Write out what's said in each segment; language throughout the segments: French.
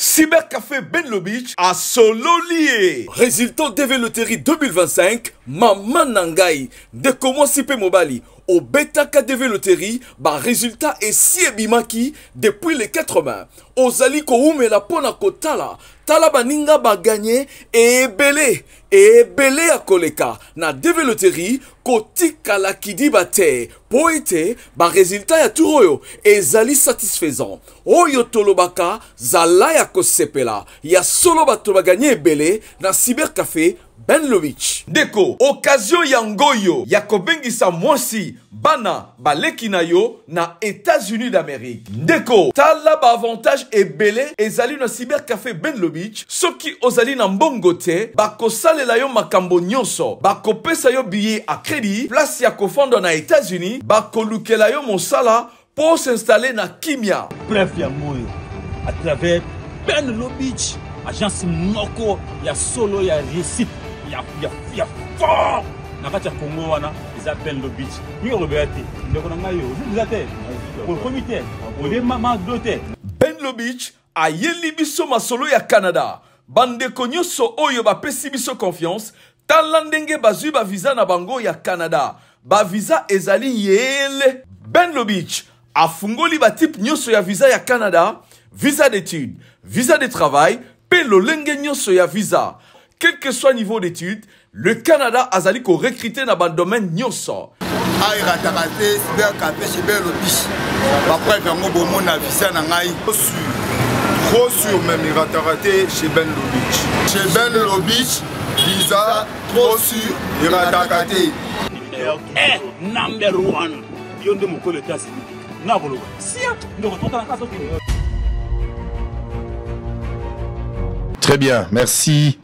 Cybercafé Benlo Beach à Sololier. Résultat DV Loterie 2025, Maman Nangai, de comment Sipe Mobali. Au Beta KDV Loterie, résultat est si ebimaki depuis les 80. Ozali ko ume la pona kotala. Tala baninga ba gagné et belé a koleka. Na DV Loterie, kotika la kidi bate. Poete, résultat ya turoyo. Ezali satisfaisant. Oyo tolobaka, zala ya kosepela. Ya solo bato ba gagné belé na Cybercafé Benlo Beach. Deko, occasion yangoyo, yakobengisa mwasi, bana, baleki na yo, na États-Unis d'Amérique. Deko, tala ba avantage ebele, ezali na Cybercafé Benlo Beach, soki ozali na mbongo te, bakosalela yo makambo nyonso, bakopesa yo billet à crédit, place ya kofando na États-Unis, bakolukela yo mosala, pour s'installer na Kimia. Bref, yangoyo, à travers Benlo Beach, agence moko, ya solo, ya réussite. Il y a fort. Nakati ya Congo wana, ils appellent le beach. Ni Roberti, ndeko na ngayo, vous êtes au comité, au démama doté. Benlo Beach a yeli biso masolo ya Canada. Bandeko nyonso oyo ba pesi biso confiance, talandenge bazui ba visa na bango ya Canada. Ba visa ezali yele. Benlo Beach a fungoli ba type nyonso ya visa ya Canada, visa d'études, visa de travail, pe lolenge nyonso ya visa. Quel que soit le niveau d'études, le Canada a zali ko recruter dans le domaine nyonso. Aïe ratarate Cybercafé chez Benlo Beach. Après vraiment bon mon visa na ngai. Trop sûr même ratarate chez Benlo Beach. Chez Benlo Beach, visa trop sûr ratarate. Number one. Yonde moko le tasi. Na bolo. Sia, ndo ko tona kaso ki. Très bien, merci.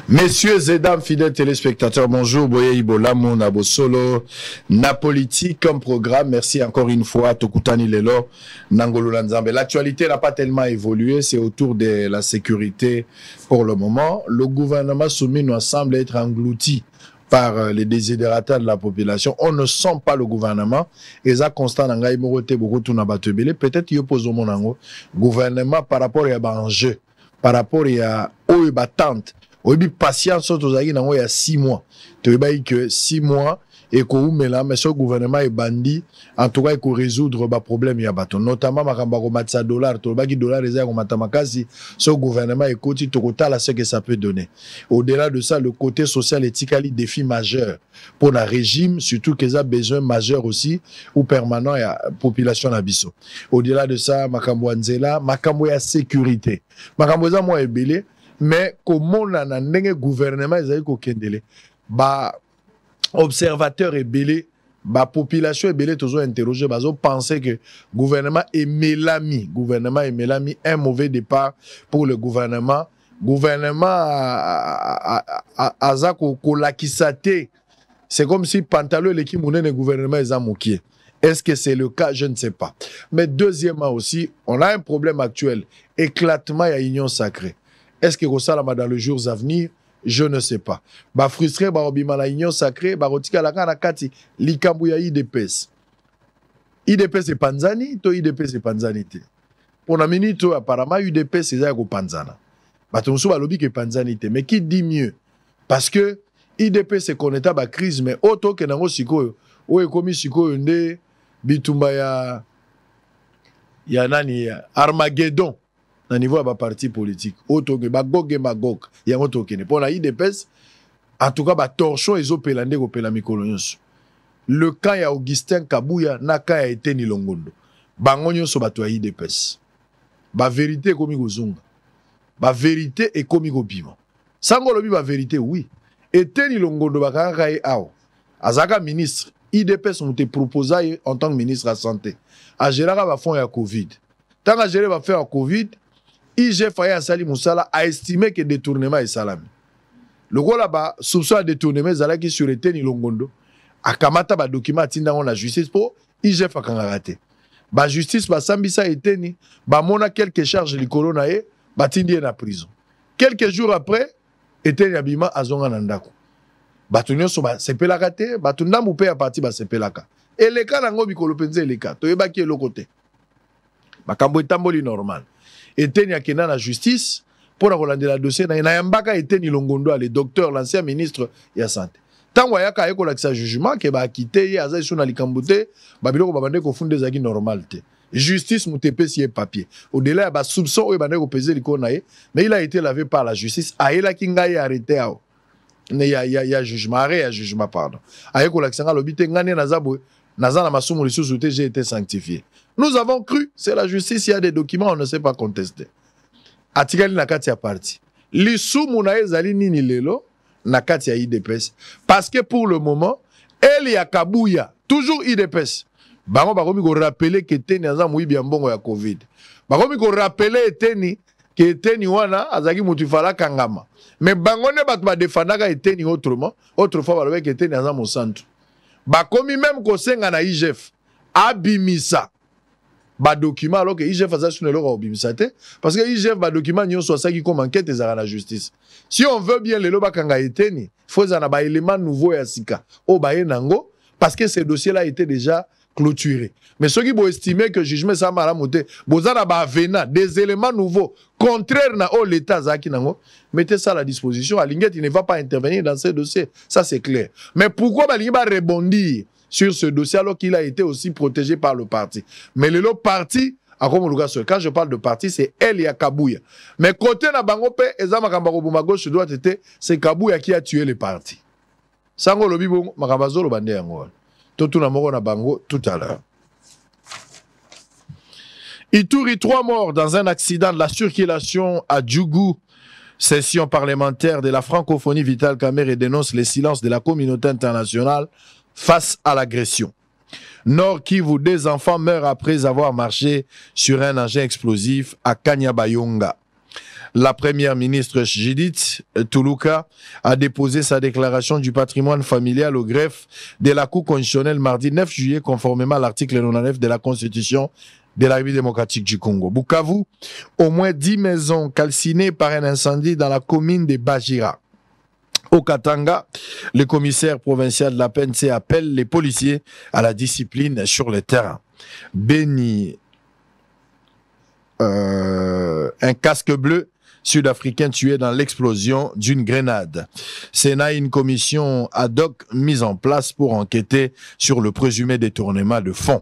Messieurs et dames, fidèles téléspectateurs, bonjour. Boye Ibolamo, Nabo Solo, Napolitique comme programme. Merci encore une fois, Tokutani Lelo, Nangolo Lanzambe. L'actualité n'a pas tellement évolué, c'est autour de la sécurité pour le moment. Le gouvernement soumis nous semble être englouti par les désidérateurs de la population. On ne sent pas le gouvernement. Et ça, constant, peut-être qu'il pose au monde, gouvernement par rapport à l'enjeu. Par rapport à oyo batante oyo patience tozaki nango ya 6 mois toyebai que 6 mois et ko umela mais ce gouvernement est bandi en tout cas il ko résoudre ba problème ya bato notamment makamba ko matsa dollar tobaki dollar eza ko mata makasi ce gouvernement est côté tokotala ce que ça peut donner au-delà de ça le côté social éthique défi majeur pour le régime surtout qu'ils a besoin majeur aussi ou permanent ya population na biso au-delà de ça makambo nzela makambo ya sécurité makambo za mo ebele mais comment na ndenge gouvernement ezali ko kendele ba observateur et belé, la population est belé, toujours interrogé, bazo penser que gouvernement est mélami, un mauvais départ pour le gouvernement. Gouvernement a kolakisate. C'est comme si pantalon l'équipe le gouvernement est amoukié. Est-ce que c'est le cas? Je ne sais pas. Mais deuxièmement aussi, on a un problème actuel, éclatement à union sacrée. Est-ce que ça dans les jours à venir? Je ne sais pas. Ba frustré, ba obima la union sacrée, ba rotika la kana kati, likambu ya IDPS. IDPS c'est Panzani, to IDPS c'est Panzanité. Pour la minute, apparemment, IDPS c'est Zako Panzana. Ba tonso ba lobi que Panzanité. Mais qui dit mieux? Parce que IDPS c'est qu'on est à la crise, mais auto que nango siko, ou e komi siko nde, bitumba ya nani, Armageddon. Au niveau de la parti politique, auto que Magog, il y a un autre qui n'est pas là. En tout cas, torchon et zopelande ko pela mikolonyos. Le camp ya Augustin Kabouya na camp ya Eteni Longondo. Bangonyo so bato ya IDPS. Ba vérité komi kozunga. Ba vérité et komi kobima. Sango lobi ba vérité oui. Eteni Longondo bakanga e awo. Azaka ministre IDPS ont été proposé en tant que ministre de la santé. A gérer ba fond ya Covid. Tant à gérer ba faire à Covid, IG Faye Sali Moussala a estimé que détournement est salami. Le gros là-bas, soupçon de détournement, Zala qui sur Eteni Longondo, a kamata ba document tinda on la justice pour IG Fakangaraté. Ba justice ba sambisa Eteni, ba mona quelques charges de corona e, ba tindi na prison. Quelques jours après, Eteni abima azonga nandako. Ba tunyo so ba sepelaka te, ba tunda mupé a parti ba sepelaka. Et les cas nango bikolo penze les cas, to yeba ki e lokote. Ba kambo etamboli normal. eteni akenda na justice pour la dossier na yambaka eteni Longondo le docteur l'ancien ministre ya santé tango ayaka ayekolakisa jugement ke baakite ye aza isu na likambo te babiloko babande kofunde ezalaki normal te justice mutepesi ye papier au-delà ya basoupçon oyo bande kopese likolo na ye mais il a été lavé par la justice ayelaki ngai arrêté ao ya jugement arrêt ya jugement pardon ayekolakisa nga lobi te ngane naza na masumu lisusu te j'ai été sanctifié. Nous avons cru, c'est la justice, il y a des documents, on ne sait pas contester. Atikali na kati ya parti. Lisumu na ezali nini lelo na kati ya IDPS. Parce que pour le moment, elle ya Kabuya, toujours IDPS. Bango bakomi ko rappeler que teni aza muibi ya mbongo ya Covid. Bakomi ko rappeler eteni que eteni wana azaki mutu fala kangama. Mais bango ne batu ba defendaka eteni autrement, autrefois balobeki eteni aza mosantu. Bakomi même ko senga na IGF abimisa ba document alors que IGF a sur le loro obimisa te parce que IGF ba document nyonso asaki comme enquête ezara la justice. Si on veut bien le loba kanga eteni, faut za na ba élément nouveau ya sika o ba yenango parce que ce dossier là était déjà clôturé. Mais ceux qui vont estimer que jugement ça m'a monté, bozana ba vena des éléments nouveaux contraires na o l'état zaki nango, mettez ça à la disposition. Alinguet il ne va pas intervenir dans ce dossier, ça c'est clair. Mais pourquoi Balingi va rebondir sur ce dossier alors qu'il a été aussi protégé par le parti? Mais le parti, quand je parle de parti, c'est Elia Kabuya. Mais côté na bango pe ezama kambako buma gauche droite était c'est Kabuya qui a tué le parti. Sango lobi bon makambazolo bande yango. Tout na moko na bango tout à l'heure. Ituri, 3 morts dans un accident de la circulation à Djougou. Session parlementaire de la francophonie. Vital Kamerhe dénonce les silences de la communauté internationale face à l'agression. Nord Kivu, 2 enfants meurent après avoir marché sur un engin explosif à Kanyabayonga. La première ministre Judith Tuluka a déposé sa déclaration du patrimoine familial au greffe de la Cour constitutionnelle mardi 9 juillet conformément à l'article 99 de la Constitution de la République démocratique du Congo. Bukavu, au moins 10 maisons calcinées par un incendie dans la commune de Bajira. Au Katanga, le commissaire provincial de la PNC appelle les policiers à la discipline sur le terrain. Béni, un casque bleu sud-africain tué dans l'explosion d'une grenade. Sénat, une commission ad hoc mise en place pour enquêter sur le présumé détournement de fonds.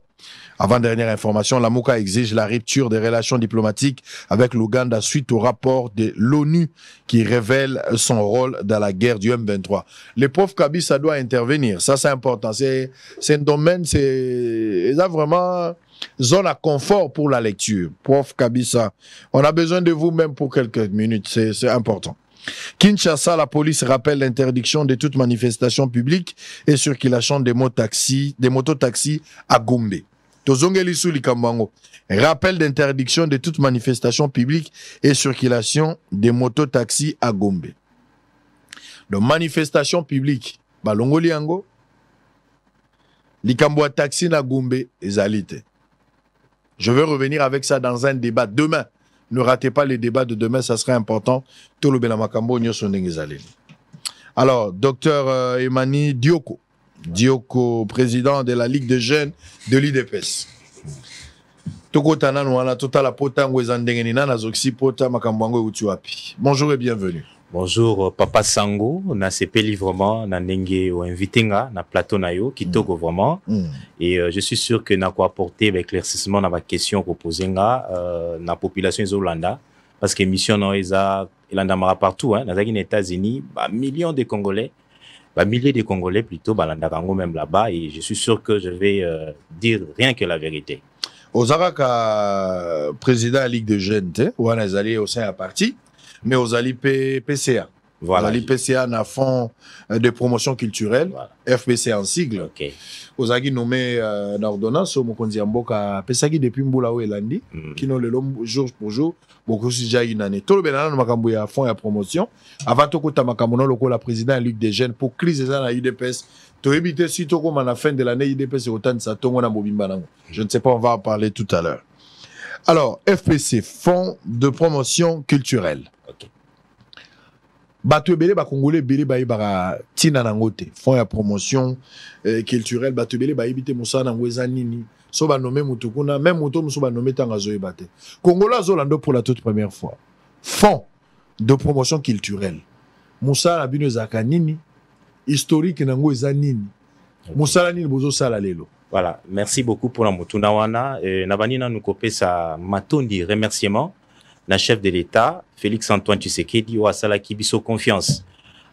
Avant-dernière information, la MOUCA exige la rupture des relations diplomatiques avec l'Ouganda suite au rapport de l'ONU qui révèle son rôle dans la guerre du M23. Le prof Kabisa doit intervenir. Ça, c'est important. C'est un domaine, c'est vraiment zone à confort pour la lecture. Prof Kabisa, on a besoin de vous même pour quelques minutes. C'est important. Kinshasa, la police rappelle l'interdiction de toute manifestation publique et circulation des mototaxis à Gombe. Rappel d'interdiction de toute manifestation publique et circulation des mototaxis à Gombe. Donc, manifestation publique, balongoliango, likambo taxi na Gombe, ezalite. Je vais revenir avec ça dans un débat demain. Ne ratez pas les débats de demain, ça sera important. Tout le Belamakambo, alors, docteur Emani Dioko. Dioko, président de la Ligue de jeunes de l'IDPS. Bonjour et bienvenue. Bonjour, Papa Sango, na sepeli vraiment, na ndenge ou invité na plateau na yo, kitoko vraiment. Et je suis sûr que na ko apporter l'éclaircissement na ma question ko poser na population Zolanda parce que mission no eza elandamara partout hein, dans les États-Unis, millions de Congolais, milliers de Congolais plutôt balanda kango même là-bas et je suis sûr que je vais dire rien que la vérité. Ozaraka président de la Ligue de jeunes, ou on est allé au sein à parti. Mais aux Ali PCA. Voilà. Ali PCA na fond de promotion culturelle, voilà. FPC en sigle. Okay. Aux Ali nommé d'ordonnance au Mokonzi Amboka PCA depuis Mboula ou Elandi, qui n'ont le long jour pour jour, beaucoup si j'ai une année. Tout le bénin makambo ya fond ya promotion. Avant tout kota makamono loko la président Ligue des jeunes pour crise ça na UDPS. To éviter si to comme à la fin de l'année UDPS autant ça tongo na mobimba nango. Je ne sais pas, on va en parler tout à l'heure. Alors, FPC, Fonds de promotion culturelle. Bato ebele ba congolais ebele ba ibara tina nangote fonds ya promotion culturelle bato ebele ba ibite mosana nango eza nini so ba nommé mutukuna même muto muso ba nommé tangazo ebate Congolais zolando pour la toute première fois fonds de promotion culturelle musala bino ezaka nini historique nango eza nini musala nini bozo sala lelo. Voilà, merci beaucoup pour la motuna wana. Nabanina nous kopé sa matondi remerciement na chef de l'État Félix Antoine Tshisekedi wa sala ki biso confiance.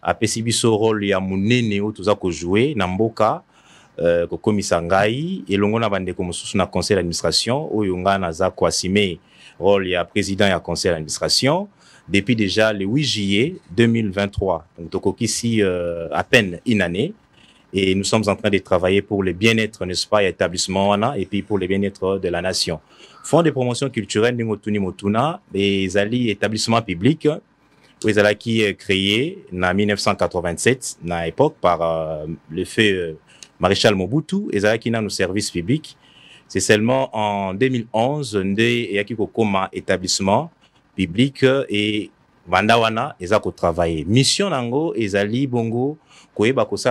A pesi biso rôle ya munene o tuza ko jouer na mboka ko komisa ngai elongo na bande ko mususu na conseil d'administration oyo nga na za ko assumer rôle ya président ya conseil d'administration depuis déjà le 8 juillet 2023. Donc tokokisi à peine une année. Et nous sommes en train de travailler pour le bien-être, n'est-ce pas, établissement et puis pour le bien-être de la nation. Fonds de promotion culturelle de Motuni Motuna, les alliés établissements publics, qui est créé en 1987, à l'époque, par le feu maréchal Mobutu, et qui a nos services publics. C'est seulement en 2011, il y a comme établissement public et Bandawana, ils ont travaillé. Mission Nango, Ezali Bongo,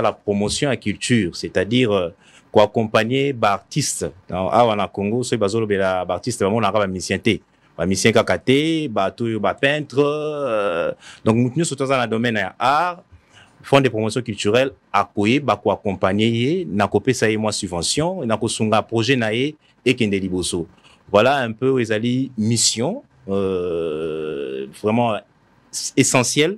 la promotion à culture, c'est-à-dire quoi accompagner artistes. Dans Awana Congo, c'est bazolo bela artiste vraiment na ba musicien té, ba musicien kakate, ba tout ba peintre. Donc nous sommes dans un domaine ya art, fonds de promotion culturelle akoye ba ko accompagner na kopé ça et moi subvention, na ko sunga projet naé et kende liboso. Voilà un peu Ezali mission vraiment essentiel.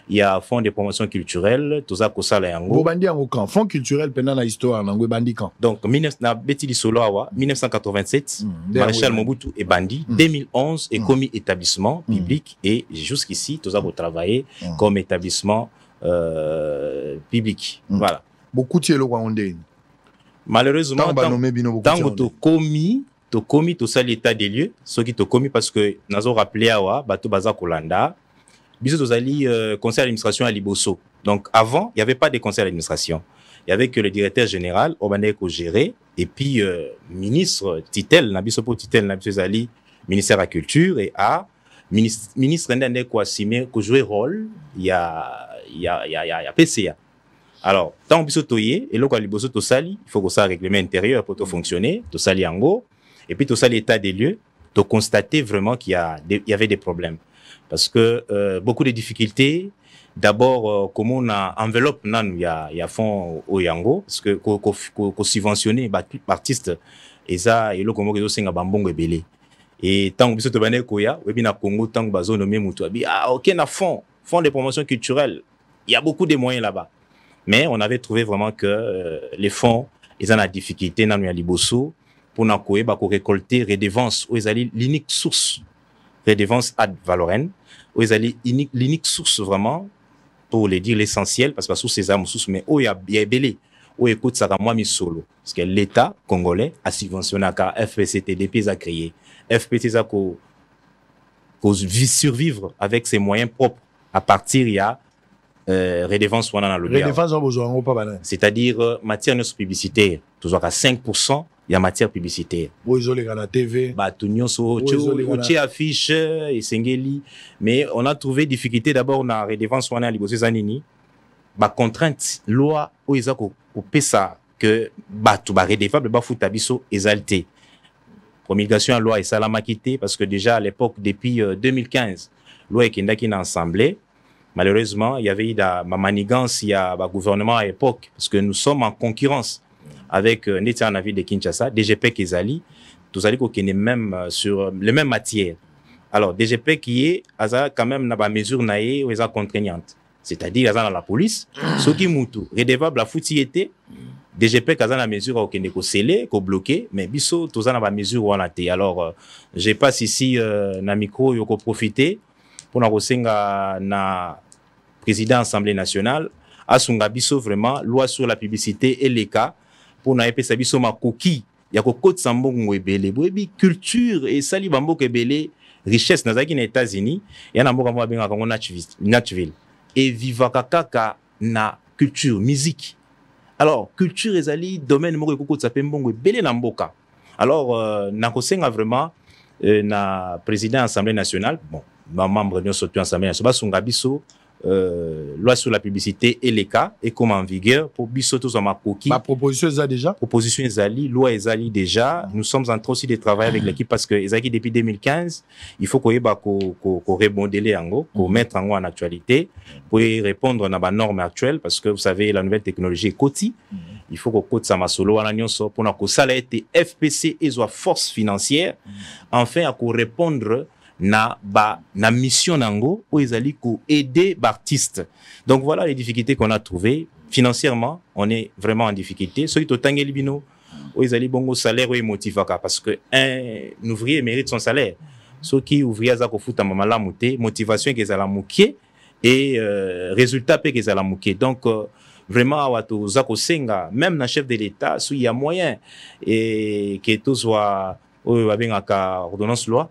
Il y a un fonds de promotion culturelle, tout ça, tout ça, là, Vous bandi en aucun fonds culturel pendant la histoire, n'ango bandi quand. Donc, 1987, Maréchal Mobutu est bandi. 2011 est commis établissement public et jusqu'ici, tout ça, vous travaillez comme établissement public. Voilà. Beaucoup de gens ont dit. Malheureusement, dans commis, tout ça, l'état des lieux, ceux qui t'ont commis parce que nous avons rappelé à Bato Baza Kolanda. Bisous Ali, conseil d'administration à Liboso. Donc avant, il n'y avait pas de conseil d'administration. Il n'y avait que le directeur général, Obaneko géré, et puis ministre Titel, Nabisopo Titel, Nabiso Ali, ministère de la Culture, et à ministre Ndeko Assimé, qui jouait rôle, il y a PCA. Alors, tant que Toye, et là, quand Liboso Tosali, il faut que ça règlement intérieur pour tout fonctionner, Tosali Ango, et puis Tosali état des lieux, de constater vraiment qu'il y avait des problèmes. Parce que beaucoup de difficultés. D'abord, comment on a enveloppe, il y a fond au Yango, parce que qu'on subventionné artistes et ça et le Congo que c'est un bambon et belé. Et tant que vous êtes au Koya, ou bien à Congo tant que bazo nommé Mutuabi, ok na fond de promotion culturelle, il y a beaucoup de moyens là-bas. Mais on avait trouvé vraiment que les fonds, ils ont la difficulté dans le Liboso pour na koye ba ko récolter redevance ou ils allaient l'unique source redevance ad valorem où ils allaient l'unique source vraiment pour les dire l'essentiel parce que sous ces armes sources mais où il y a belé où écoute ça moi mis solo parce que l'État congolais a subventionné car FPCT depuis a créé FPT a ko survivre avec ses moyens propres à partir il y a redevance wana na le c'est-à-dire matière publicitaire toujours à 5%. Il y a matière publicitaire. La TV. Affiche et sengeli. Mais on a trouvé difficulté d'abord na redevance wana libosé zanini. Ba contrainte loi où ils ont coupé ça que tout ba redevable ba futa biso exalté. Promulgation à loi et ça l'a maquité parce que déjà à l'époque depuis 2015 loi ekendaki na assemblée. Malheureusement, il y avait eu ma manigance il y a gouvernement à l'époque parce que nous sommes en concurrence avec Nétia Navi de Kinshasa, DGP Kezali, tous allez qu'on même sur les mêmes matières. Alors, DGP qui est, quand même, n'a pas mesure naïe ou est contraignante. C'est-à-dire, dans la police, ce qui moutou, redevable la foutiété, DGP qui a la mesure au Keneko scellé, qu'on bloqué, mais biso, tous n'a pas mesure où on a été. Alors, je passe ici, na micro, yoko profiter, pour na président Assemblée nationale, à Sunga biso vraiment, loi sur la publicité et les cas, pour na épée sabiso ma coquille ya ko côte sambongo ebele boyebi culture et sali bamboka ebele richesse nazaki na États-Unis ya na mboka mo benga kango Nashville et vivaka kaka na culture musique. Alors culture ezali domaine moko ko côte sapé mbongo ebele na mboka. Alors na kosenga vraiment na président Assemblée nationale bon membre de notre Assemblée nationale basunga biso loi sur la publicité et les cas et comme en vigueur pour biso tous en makoki. Ma proposition est déjà. Proposition Ezali, loi Ezali déjà. Nous sommes en train aussi de travailler avec l'équipe parce que Ezali depuis 2015, il faut qu'on remodeler en gros, qu'on mette en gros en actualité pour y répondre à la norme actuelle parce que vous savez la nouvelle technologie est coti. Il faut qu'on cote ça ma solo à l'agnon pour que ça ait FPC et soit force financière enfin à répondre na mission nango où ils allaient aider l'artiste. Donc voilà les difficultés qu'on a trouvées. Financièrement, on est vraiment en difficulté. Ceux qui ont libino où ils allaient bon salaire ou motivaka parce que un ouvrier mérite son salaire. Ceux qui ouvriers za ko futa mamala muté, motivation qu'ils allaient mouquer et résultat pe qu'ils allaient mouquer. Donc vraiment watu zako senga même na chef de l'état s'il y a moyen et que tout soit avec ordonnance loi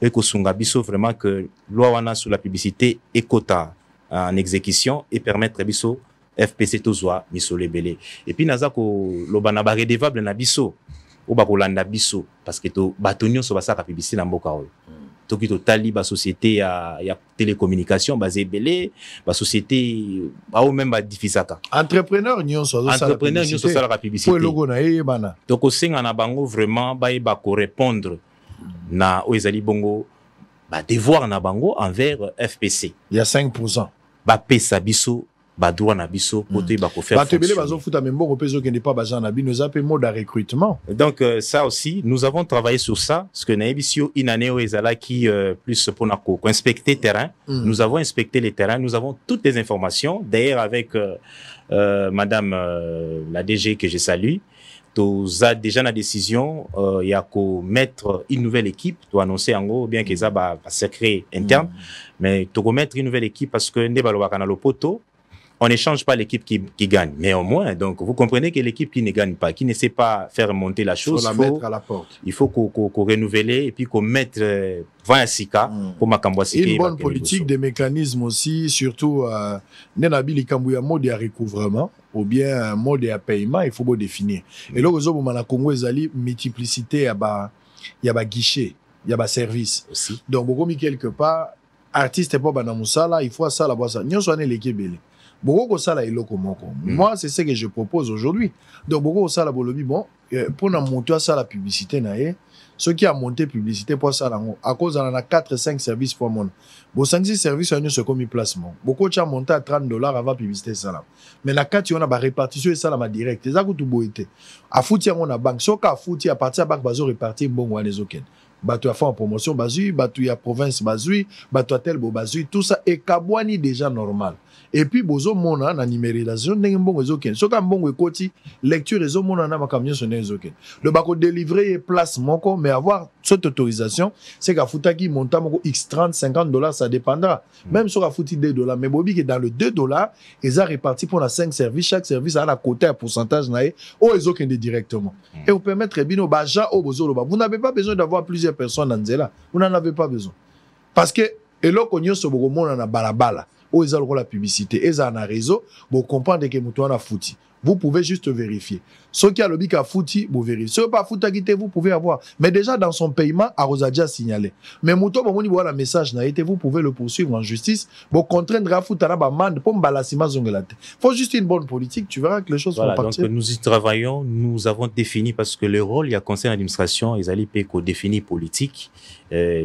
et que sunga biso vraiment que loi wana sur la publicité et quota en exécution et permettre biso FPC tout soit miso lebele et puis nazako lobana ba redevable na biso ou ba kolanda biso parce que to batonyo so basaka publicité na mboka oyo toki totali ba société ya télécommunication basé belé ba société ba même ba diffisaka entrepreneur nyonso ça la publicité pour logo na bana donc osenga na bango vraiment ba ko répondre na oezali bongo ba devoir na bango envers FPC il y a 5% ba pesa biso ba droit na biso côté ba ko faire ba tebele bazo futa membo peso qui n'est pas bazan na bi nous appelle mode de recrutement donc ça aussi nous avons travaillé sur ça parce que na ebisio inane oezala qui plus pour na ko inspecter terrain nous avons inspecté les terrains nous avons toutes les informations d'ailleurs avec madame la DG que je salue tu as déjà la décision il y a qu'au mettre une nouvelle équipe tu annoncer en gros bien que ça va secret interne mais tu mettre une nouvelle équipe parce que ne balobaka na lopoto on n'échange pas l'équipe qui gagne mais au moins donc vous comprenez que l'équipe qui ne gagne pas qui ne sait pas faire monter la chose mettre à la porte il faut qu'on renouvelle et puis qu'on mette 20 sika pour makambo sika une bonne politique des mécanismes aussi surtout nenabi likambu ya mode ya recouvrement ou bien mode ya paiement il faut bien définir et là au na Congo ezali multiplicité ya ba guichet ya ba service aussi donc beaucoup mis quelque part artiste pas bana musala il faut ça la bossa nyonso ane lekebele beaucoup ça la eloko moko moi c'est ce que je propose aujourd'hui donc beaucoup ça la bolobi bon pour na monter ça la publicité na ceux qui a monté publicité pour ça à cause on a 4-5 services pour monde bon 5-6 services on se commis placement beaucoup tu as monté à $30 avant publicité ça là mais na 4 on a ba répartition ça là ma direct ça ko tout boité à fouti on a banque so ka fouti à partir banque bazo répartir bon wa les aucun bato ya en promotion bazui bato ya province bazui bato tel bo bazui tout ça et kabwani déjà normal et puis bozo mona na numérisation ndenge mbongo ezoken soka mbongo ekoti lecture ezo mona na makamyo sonne ezoken le bako délivrer place moko mais avoir cette autorisation c'est qu'à futaki montant moko x $30-50 ça dépendra même sur a fouti $2 mais bobi que dans le $2 ils a réparti pour la 5 services chaque service a la côté un pourcentage nae o ezoken directement et vous permettre bino baja o bozo vous n'avez pas besoin d'avoir plusieurs personnes dans Nzela vous n'en avez pas besoin parce que eloko nyonso boko mona na balabala ou ils ont la publicité, ils ont un réseau, vous comprenez que vous avez fouti. Vous pouvez juste vérifier. Ceux qui ont le bic à fouti, vous vérifiez. Ceux qui n'ont pas fouti à quitter, vous pouvez avoir. Mais déjà, dans son paiement, Arrosa déjà signalé. Mais Mouto, bon, vous la message n'a été, vous pouvez le poursuivre en justice. Vous contraindre à foutre à la bamande pour m'balassima zongelate. Faut juste une bonne politique, tu verras que les choses vont partir. Donc, nous y travaillons, nous avons défini, parce que le rôle, il y a conseil d'administration, ils allaient payer qu'on définit politique,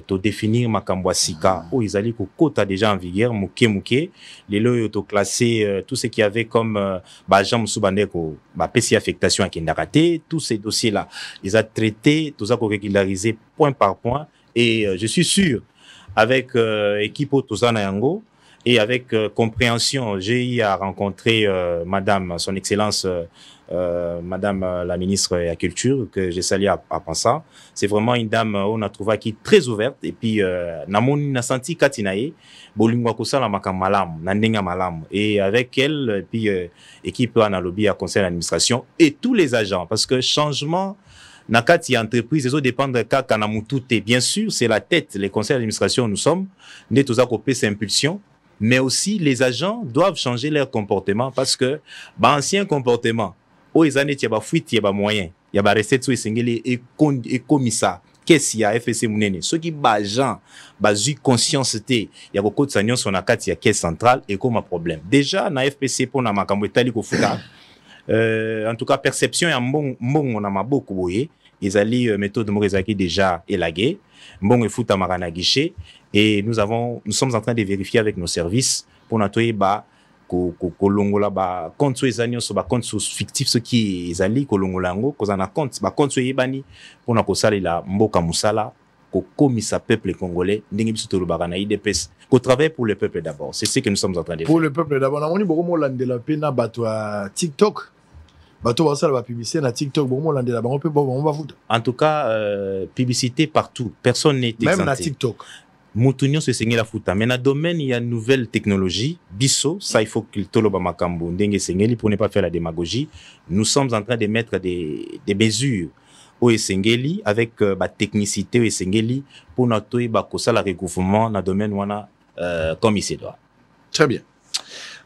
to définir Makambwa Sika, où ils allaient qu'on quota déjà en vigueur, mouké, les lots, ils ont classé tout ce qu'il y avait comme, Bajam Soubandeko, PC affectation à Kindakate, tous ces dossiers-là, ils ont traité, tout ça qu'on régularisé point par point, et je suis sûr, avec équipe Tosa Nayango, et avec compréhension, j'ai eu à rencontrer Madame, son Excellence, Madame la ministre de la Culture, que j'ai salué à pensant. C'est vraiment une dame, on a trouvé qui est très ouverte, et puis, n'a senti Katinae, Bolingwa Kosala Makamalam, Nandenga Malam, et avec elle, puis, équipe Analobi à conseil d'administration, et tous les agents, parce que changement, Nakati entreprise, les autres dépendent de cas Kanamutute. Bien sûr, c'est la tête, les conseils d'administration, nous sommes, nous tous à copier ces impulsions, mais aussi les agents doivent changer leur comportement parce que, ancien comportement, aux années, il y a fuite, il y a moyen, il y a recette sous et commissar, qu'est-ce qu'il y a FSC munene ceux qui bajan bazu conscience té ya ko kotsa nyonso na kati ya caisse centrale et comme problème déjà na FPC pour na makambo etali ko futa en tout cas perception ya mbongo na maboko boye ezali méthode moko ezaki déjà élaguée mbongo efuta makana guichet et nous sommes en train de vérifier avec nos services pour natoye ba kolongola ba compte ezanyo so ba compte fictif ce qui ezali kolongola ngo kozana compte ba compte yebani pour na kosalela mboka musala ko komisa peuple congolais ndenge biso to lobaka na IDPS ko travaille pour le peuple d'abord c'est ce que nous sommes en train de faire pour le peuple d'abord na moni boko molandela pe na bato ya TikTok bato basala ba publicité na TikTok boko molandela bango pe bon va foutre en tout cas publicité partout personne n'est exempté même na TikTok Moutounion se sengela futa mais na domaine il y a une nouvelle technologie biso ça il faut qu'il toloba makambo ndenge sengeli pour ne pas faire la démagogie nous sommes en train de mettre des mesures au esengeli avec ba technicité au esengeli pour notre ba kosala recouvrement na domaine wana comme il se doit. Très bien.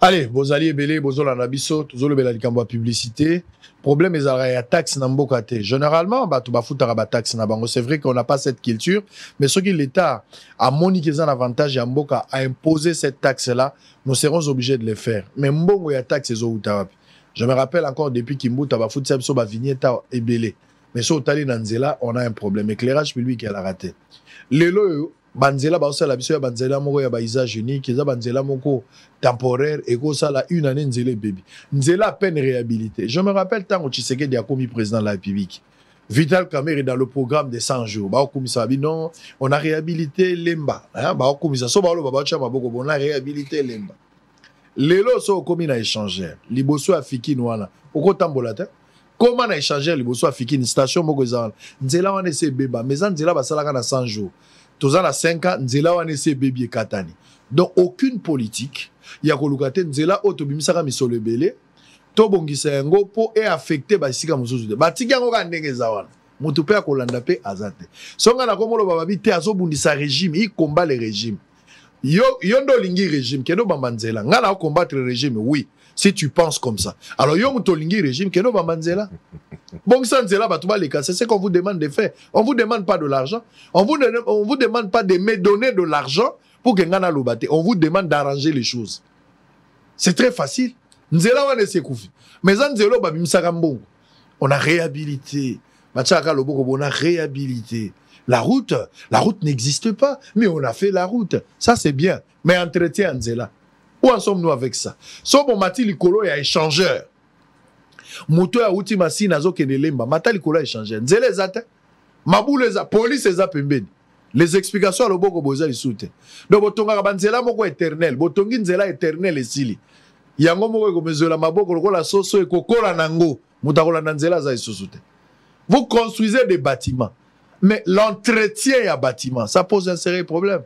Allez, vos alliés belé bozola na biso tozolo bela likambo publicité. Problème est à taxe na mboka te. Généralement, tout ba foutara ba taxe na bango. C'est vrai qu'on n'a pas cette culture, mais ce qui l'État a moniqué un avantage à mboka à imposer cette taxe-là, nous serons obligés de le faire. Mais mbongo ya taxe ezo utarapi. Je me rappelle encore depuis Kimbuta ba fout so ba vigneta et belé. Mais sur Tali Nanzela, on a un problème. Éclairage public qui a raté. Lelo banzela ba osala biso ya banzela moko ya ba usage unique eza banzela moko temporaire et ko sala une année nzela baby nzela à peine réhabilité. Je me rappelle tant que Tshisekedi a commis président de la République Vital Kamerhe est dans le programme des 100 jours ba komisa bi non on a réhabilité Lemba hein ba komisa so ba lo ba cha maboko on a réhabilité Lemba lelo so komi na échanger liboso afiki nwana oko tambola te comment na échanger liboso afiki une station moko za nzela wana se beba mais nzela ba sala na 100 jours Tozana 5 ans, nzela wane se bébé katani. Donc aucune politique, ya kolukate nzela otobimisaka misolo ebele, to bongisa yango po e affecté ba sika mususu de. Ba tiki yango ka ndenge zawana. Mutu pe akolanda pe azate. Songa na komolo bababi te azobundisa régime, il combat le régime. Yondo lingi régime, keno bambanzela. Ngana combattre le régime, oui. Si tu penses comme ça. Alors yo muto lingi régime, keno bambanzela. Bon, ça, c'est ce qu'on vous demande de faire. On ne vous demande pas de l'argent. On vous demande pas de me donner de l'argent pour que ngana lobate. On vous demande d'arranger les choses. C'est très facile. Nzela wane se koufi. Mais nzelo babimsaka mbongo. On a réhabilité. Machaka loboko on a réhabilité. La route n'existe pas, mais on a fait la route. Ça c'est bien. Mais entretien nzela. Où en sommes-nous avec ça? Sobo mati likolo ya échangeur. Moto ya uti masina zo kene lemba matali kola échanger nzele ezata mabule za police eza pembeni les explications à loboko boza isute donc botonga banzela moko éternel botongi nzela éternel esili yango moko ko mezola maboko lokola soso ekokola nango mutakola na nzela za isute vous construisez des bâtiments mais l'entretien ya bâtiment ça pose un sérieux problème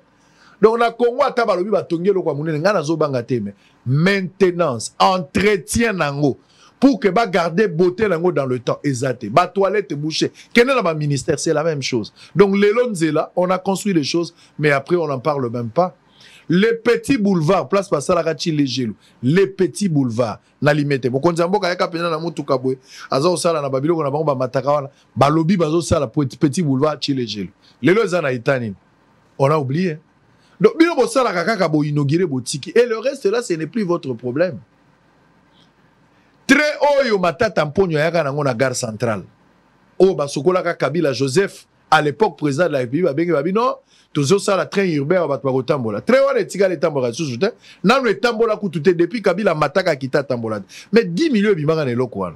donc na Congo ata balobi batongi lokwa munene ngana zo banga teme maintenance entretien nango pour que ba garder beauté dans le temps exact ba toilette bouchée quel est le ministère c'est la même chose donc les lonzela on a construit des choses mais après on n'en parle même pas les petits boulevards place pasala kati légelo les petits boulevards na limite mo konza mboka yaka pena na mutuka boy azo sala na babiloko na bango ba mataka wana ba lobby bazo sala petit boulevard ti légelo lelo za na itani on a oublié donc bilo bo sala kaka bo inaugurer botiki et le reste là ce n'est plus votre problème. Très haut, matata mponyo yaka nango na gare centrale. Oh, basokola ka Kabila Joseph, à l'époque président de la République, babengi babi non, tozo ça la train urbain ba tambola. Très haut les tiga les tambola sous te. Nan le tambola kututé depuis Kabila mataka kita tambola. Mais 10 millions bimanga ne lokwana.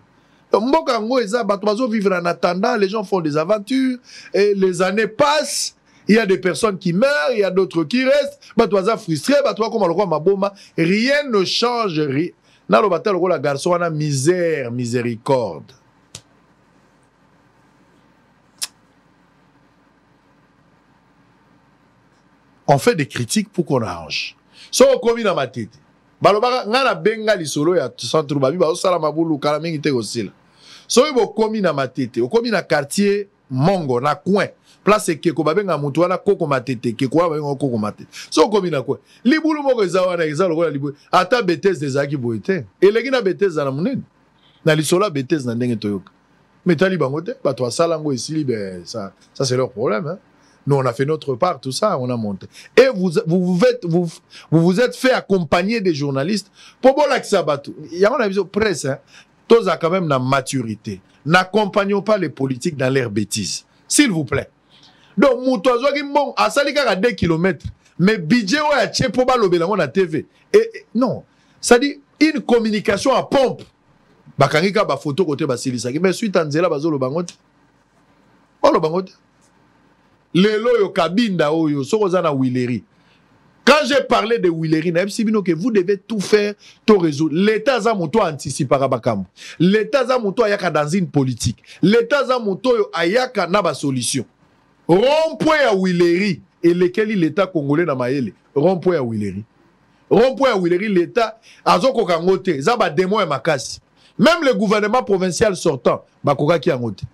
Mboka ngo eza bato bazo vivre en attendant, les gens font des aventures et les années passent. Il y a des personnes qui meurent, il y a d'autres qui restent. Bato baza frustrés, bato comme le maboma, rien ne change rien. Dans le bataille, le garçon a misère, miséricorde. On fait des critiques pour qu'on arrange. Si on commet dans ma tête, balobaka ngana benga lisolo ya centre babi ba osala mabulu kala mingi te osila. So on commet dans ma tête, on commet dans quartier Mongo na coin. Place keko babenga mutu wana koko matete keko babenga koko matete so komi na kwa libulu moko ezawana ezalo kola libulu ata betese des aki boite eleki na betese na munene na lisola betese na ndenge toyoka Mais Talibangote, bah toi Salango ici, ben ça c'est leur problème. Hein. Nous on a fait notre part, tout ça, on a monté. Et vous êtes fait accompagner des journalistes pour bon l'accès. Il y a une presse, hein. Tous a quand même la maturité. N'accompagnons pas les politiques dans leurs bêtises, s'il vous plaît. Donc Moutozo qui bon à Salika à 2 km, mais budget ouais à tché pour balober la TV. Et non, ça dit une communication à pompe. Bakangika ba photo côté basilisa mais suite anzela bazo lo bangote. Oh lo bangote. Lelo yo kabinda oyo sokoza na Willery. Quand j'ai parlé de Willery na FCBino que vous devez tout faire tout résoudre. L'état za moto anticipera bakambo. L'état za moto ayaka dans une politique. L'état za moto yo ayaka na ba solution. Rond-point à Willery et lequel l'état congolais na maele. Rond-point à Willery. Rond-point à Willery l'état azoko kangote za ba démon et makasi. Même le gouvernement provincial sortant, Bakoka qui a monté.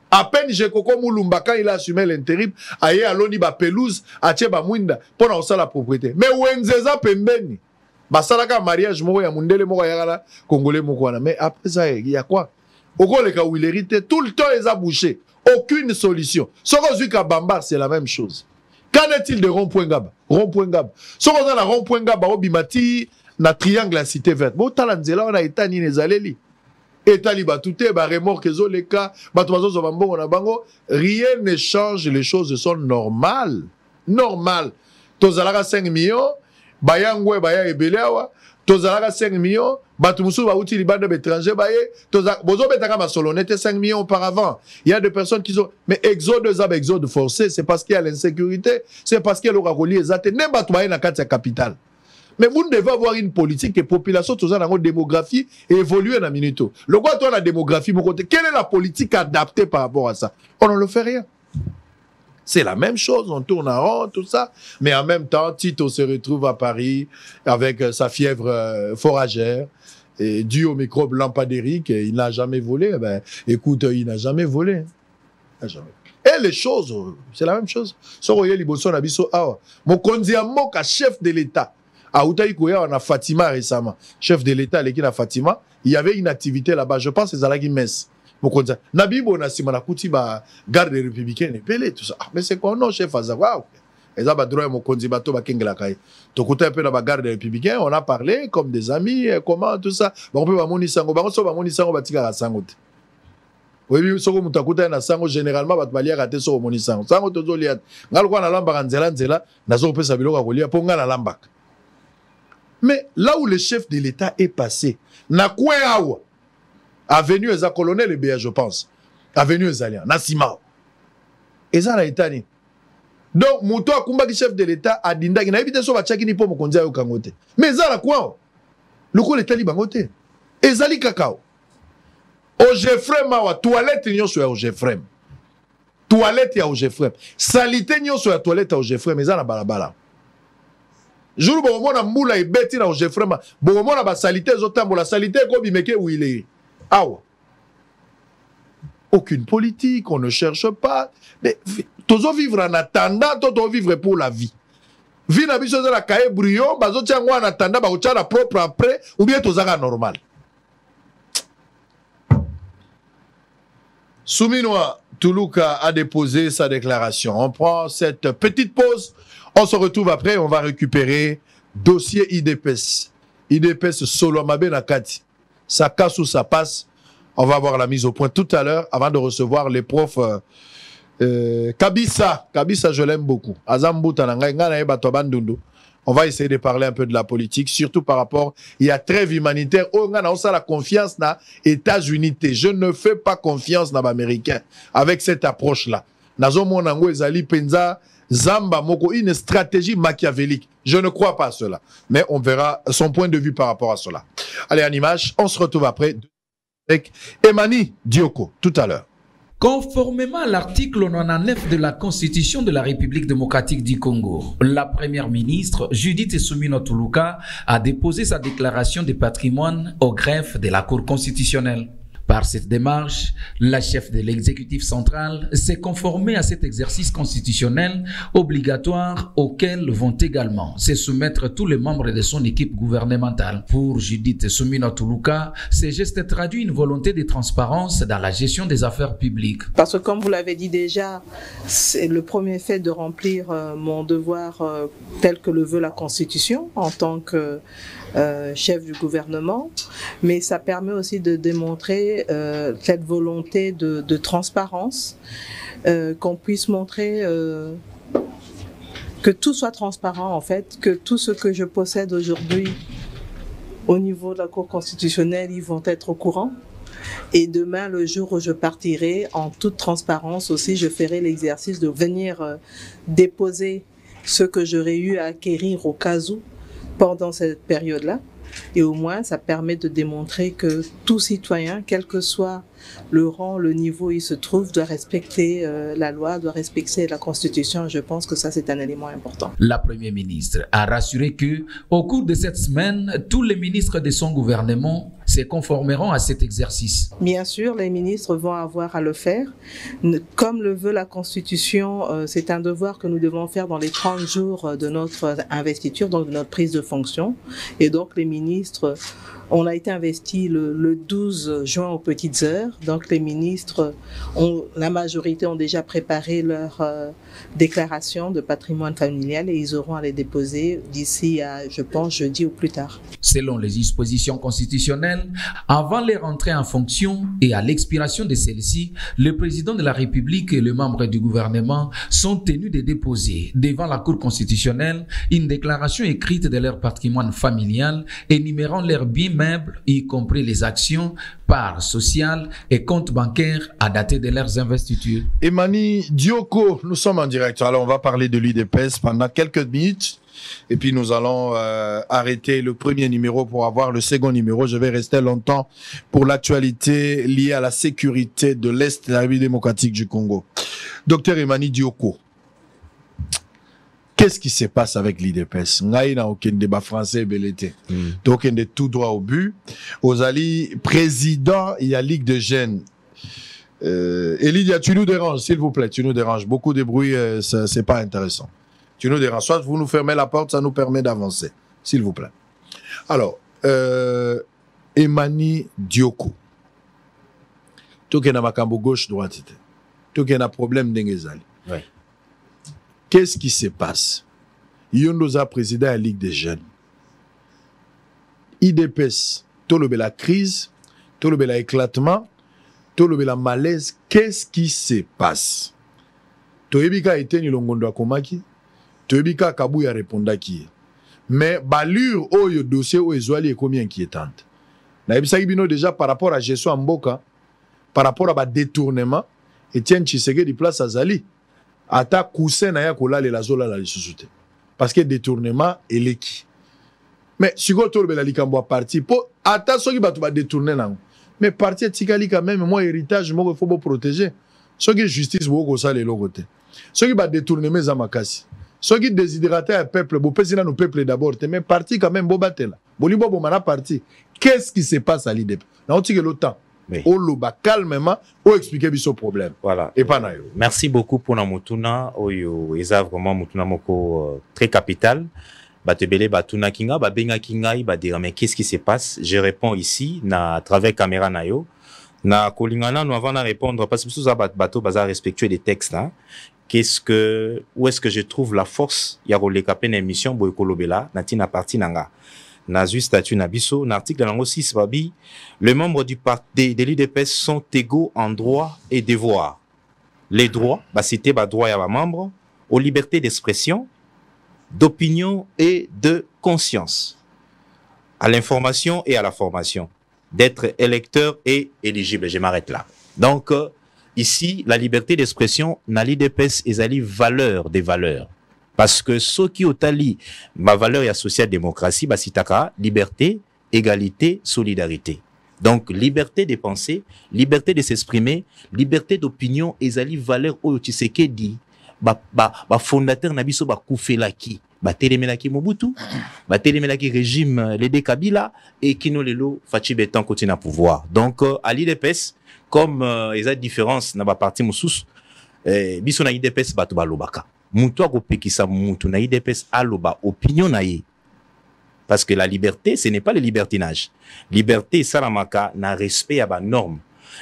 À peine j'ai Koko Moulumba, quand il a assumé l'intérim, aïe aloni ba pelouse, ache ba mwinda, pour ça la propriété. Mais Wenzeza pembeni, basalaka mariage moko ya mundele moko ya gala, congolais moko wana. Mais après ça, il y a quoi? Oko le ka Willery tout le temps ils a bouché. Aucune solution. Soko Zuka Bambar, c'est la même chose. Qu'en est-il de Rond-Point Gaba? Rond-Point Gaba. Soko dans la Rond-Point Gaba, Obimati, na triangle la cité verte. Bon, talanzela, on a état ni les alléli. État liba tout est, bah, remorque, les cas, bah, on a bango. Rien ne change, les choses sont normales. Normal. Tozalaka 5 millions, bayangwe, baya ebelewa, tozalaka 5 millions, batumusu, ba outil liba de étrangers, baye, bozo betaka ma solonete 5 millions auparavant. Il y a des personnes qui sont, mais exode, exode forcé, c'est parce qu'il y a l'insécurité, c'est parce qu'il y a l'oracoli, exact, n'est pas toi, na carte capitale. Mais vous devez avoir une politique et population, tout ça, dans votre démographie, et évoluer dans la minute. Le quoi, toi, la démographie, mon côté, quelle est la politique adaptée par rapport à ça? On ne le fait rien. C'est la même chose, on tourne en rond, tout ça. Mais en même temps, Tito se retrouve à Paris avec sa fièvre foragère, et dû au microbe lampadairique, il n'a jamais volé. Ben, écoute, il n'a jamais volé. Il n'a jamais. Et les choses, c'est la même chose. Soroye Liboso Nabiso Awa. Mon Kondiamoka, chef de l'État. À Outaïkouya, on a Fatima récemment. Chef de l'État, l'équipe à Fatima, il y avait une activité là-bas. Je pense que c'est Zalagi Mess. Nabibo Nassima Kouti, garde républicaine et Pelé, tout ça. Mais c'est quoi, non, chef Azawa? Et ça, droit, mon kondibato, Kengelakaï. Tokuta un peu dans la garde républicaine, on a parlé comme des amis, comment, tout ça. On peut moni sango, moni sango, batika sangote. Oui, soko mutakuta na sango généralement bat balia raté so moni sango. Sango tozo liat. Ngal kwa na lamba nzela nzela, nazo pesa biloko kolia po ngala lamba. Mais là où le chef de l'État est passé, na quoi awa, avenue Eza colonel et BA, je pense, avenue Ezalia, Nassima, Eza na Etani. Donc, Mouto Akumba qui chef de l'État a dinda, il n'a évité son bachaki ni pour me conduire au Kangote. Mais Eza la quoi? Le coup l'État libangote. Ezali kakao. Au Jeffrem, toilette n'y a sur au Jeffrem. Toilette y a au Jeffrem. Salité n'y a sur la toilette au Jeffrem. Eza na balabala. Jour où on a moula et bêti na Jeffrem, bon on a ba salité zotambo la salité ko bimeke où il est. Awa. Aucune politique, on ne cherche pas. Mais tozo vivre en attendant, tozo vivre pour la vie. Vie na biso la cahier brouillon, bazo tiango en attendant ba la propre après ou bien tozaka normal. Souminoa Toulouka a déposé sa déclaration. On prend cette petite pause. On se retrouve après. On va récupérer dossier IDPS. IDPS Solomabe Nakati. Ça casse ou ça passe. On va avoir la mise au point tout à l'heure avant de recevoir les profs. Kabissa. Kabissa, je l'aime beaucoup. On va essayer de parler un peu de la politique, surtout par rapport, il y a trêve humanitaire. Oh, on a la confiance na États-Unis. Je ne fais pas confiance na l'Américain avec cette approche-là. Nazo monango ezali penza zamba moko, une stratégie machiavélique. Je ne crois pas à cela. Mais on verra son point de vue par rapport à cela. Allez, en image, on se retrouve après avec Emani Dioko, tout à l'heure. Conformément à l'article 99 de la Constitution de la République démocratique du Congo, la première ministre Judith Soumino Toulouka a déposé sa déclaration de patrimoine au greffe de la Cour constitutionnelle. Par cette démarche, la chef de l'exécutif central s'est conformée à cet exercice constitutionnel obligatoire auquel vont également se soumettre tous les membres de son équipe gouvernementale. Pour Judith Soumina Toulouka, ces gestes traduisent une volonté de transparence dans la gestion des affaires publiques. Parce que comme vous l'avez dit déjà, c'est le premier fait de remplir mon devoir tel que le veut la Constitution en tant que chef du gouvernement, mais ça permet aussi de démontrer cette volonté de transparence, qu'on puisse montrer que tout soit transparent en fait, que tout ce que je possède aujourd'hui au niveau de la Cour constitutionnelle, ils vont être au courant. Et demain, le jour où je partirai, en toute transparence aussi, je ferai l'exercice de venir déposer ce que j'aurais eu à acquérir au cas où pendant cette période-là. Et au moins, ça permet de démontrer que tout citoyen, quel que soit le rang, le niveau où il se trouve, doit respecter la loi, doit respecter la Constitution. Je pense que ça, c'est un élément important. La Première ministre a rassuré que, au cours de cette semaine, tous les ministres de son gouvernement se conformeront à cet exercice. Bien sûr, les ministres vont avoir à le faire. Comme le veut la Constitution, c'est un devoir que nous devons faire dans les 30 jours de notre investiture, donc de notre prise de fonction. Et donc, les ministres, on a été investis le 12 juin aux petites heures. Donc, les ministres, la majorité ont déjà préparé leur déclaration de patrimoine familial et ils auront à les déposer d'ici à, je pense, jeudi ou plus tard. Selon les dispositions constitutionnelles, avant les rentrées en fonction et à l'expiration de celles-ci, le président de la République et les membres du gouvernement sont tenus de déposer devant la Cour constitutionnelle une déclaration écrite de leur patrimoine familial énumérant leurs biens meubles, y compris les actions, parts sociales et comptes bancaires à dater de leurs investitures. Emani Dioko, nous sommes en direct. Alors, on va parler de l'UDPS pendant quelques minutes. Et puis, nous allons arrêter le premier numéro pour avoir le second numéro. Je vais rester longtemps pour l'actualité liée à la sécurité de l'Est de la République démocratique du Congo. Docteur Emani Dioko, qu'est-ce qui se passe avec l'IDPS? Il n'y a aucun débat français, belleté. Donc, il est tout droit au but. Ozali, président, il y a Ligue de jeunes. Elidia, tu nous déranges, s'il vous plaît, tu nous déranges. Beaucoup de bruit, c'est pas intéressant. Tu nous déranges. Soit vous nous fermez la porte, ça nous permet d'avancer, s'il vous plaît. Alors, Emani Dioko. Tout qui a makambo gauche-droite, tout qui a un problème d'engezali. Oui. Qu'est-ce qui se passe? Yondoza, président de la Ligue des jeunes. IDPS, tout le la crise, tout le éclatement, tout le malaise. Qu'est-ce qui se passe? Toebika était ni longondo akomaki, Toebika Kabouya répondaki. Mais balure oyo dossier o ezwali est combien inquiétante. Na ebisa bino déjà par rapport à gestion en Mboka, par rapport à détournement, Etienne Tshisekedi place Azali. Ata cousin na ya kola la zola la lisusuté. Parce que détournement est l'équi. Mais si vous avez la likambo parti, pour ata soki batu ba détourner nango. Mais parti tikali quand même moi héritage moi il faut protéger. Soki justice boko ça les logote. Soki ba détourner mes amakasi. Soki déshydrater un peuple, bo pesi na no peuple d'abord, mais parti quand même bo batela. Bolibo bo mana parti. Qu'est-ce qui se passe à l'IDP? Na otike l'OTAN. Oui. Oloba calmement ou expliquer biso problème. Voilà. Et pas na yo. Merci beaucoup pour la mutuna oyo eza vraiment mutuna moko très capital. Batebele batuna kinga babenga kinga ba dire mais qu'est-ce qui se passe? Je réponds ici à travers caméra na yo. Na kolingana nous avant de répondre parce que sous bateau bazar respectueux des textes hein. Où est-ce que je trouve la force ya roleka pen émission boy kolobela na tina parti nanga. Nazu statut Nabiso, l'article dans 6 babi, les membres du parti de l'IDPS sont égaux en droits et devoirs. Les droits, bah citer bah droit à ba membres, aux libertés d'expression, d'opinion et de conscience, à l'information et à la formation, d'être électeur et éligible. Je m'arrête là. Donc ici, la liberté d'expression, na l'IDPS est valeur des valeurs. Parce que ce qui otali ma valeur associée à la démocratie, bah sitaka liberté, égalité, solidarité. Donc liberté de penser, liberté de s'exprimer, liberté d'opinion, ezali valeur oyo Tshisekedi ba fondateur na biso ba koufelaki. batelemelaki Mobutu, batelemelaki régime Lédé Kabila et Kino Lelo Fachi Beton continue à pouvoir. Donc à l'IDPS, comme il y a différence dans la partie Moussous, biso na IDPS batu balobaka. Mutu akopekisa mutu na IDPS aloba opinion na ye. Parce que la liberté, ce n'est pas le libertinage. Liberté, salamaka na respect à ba norme.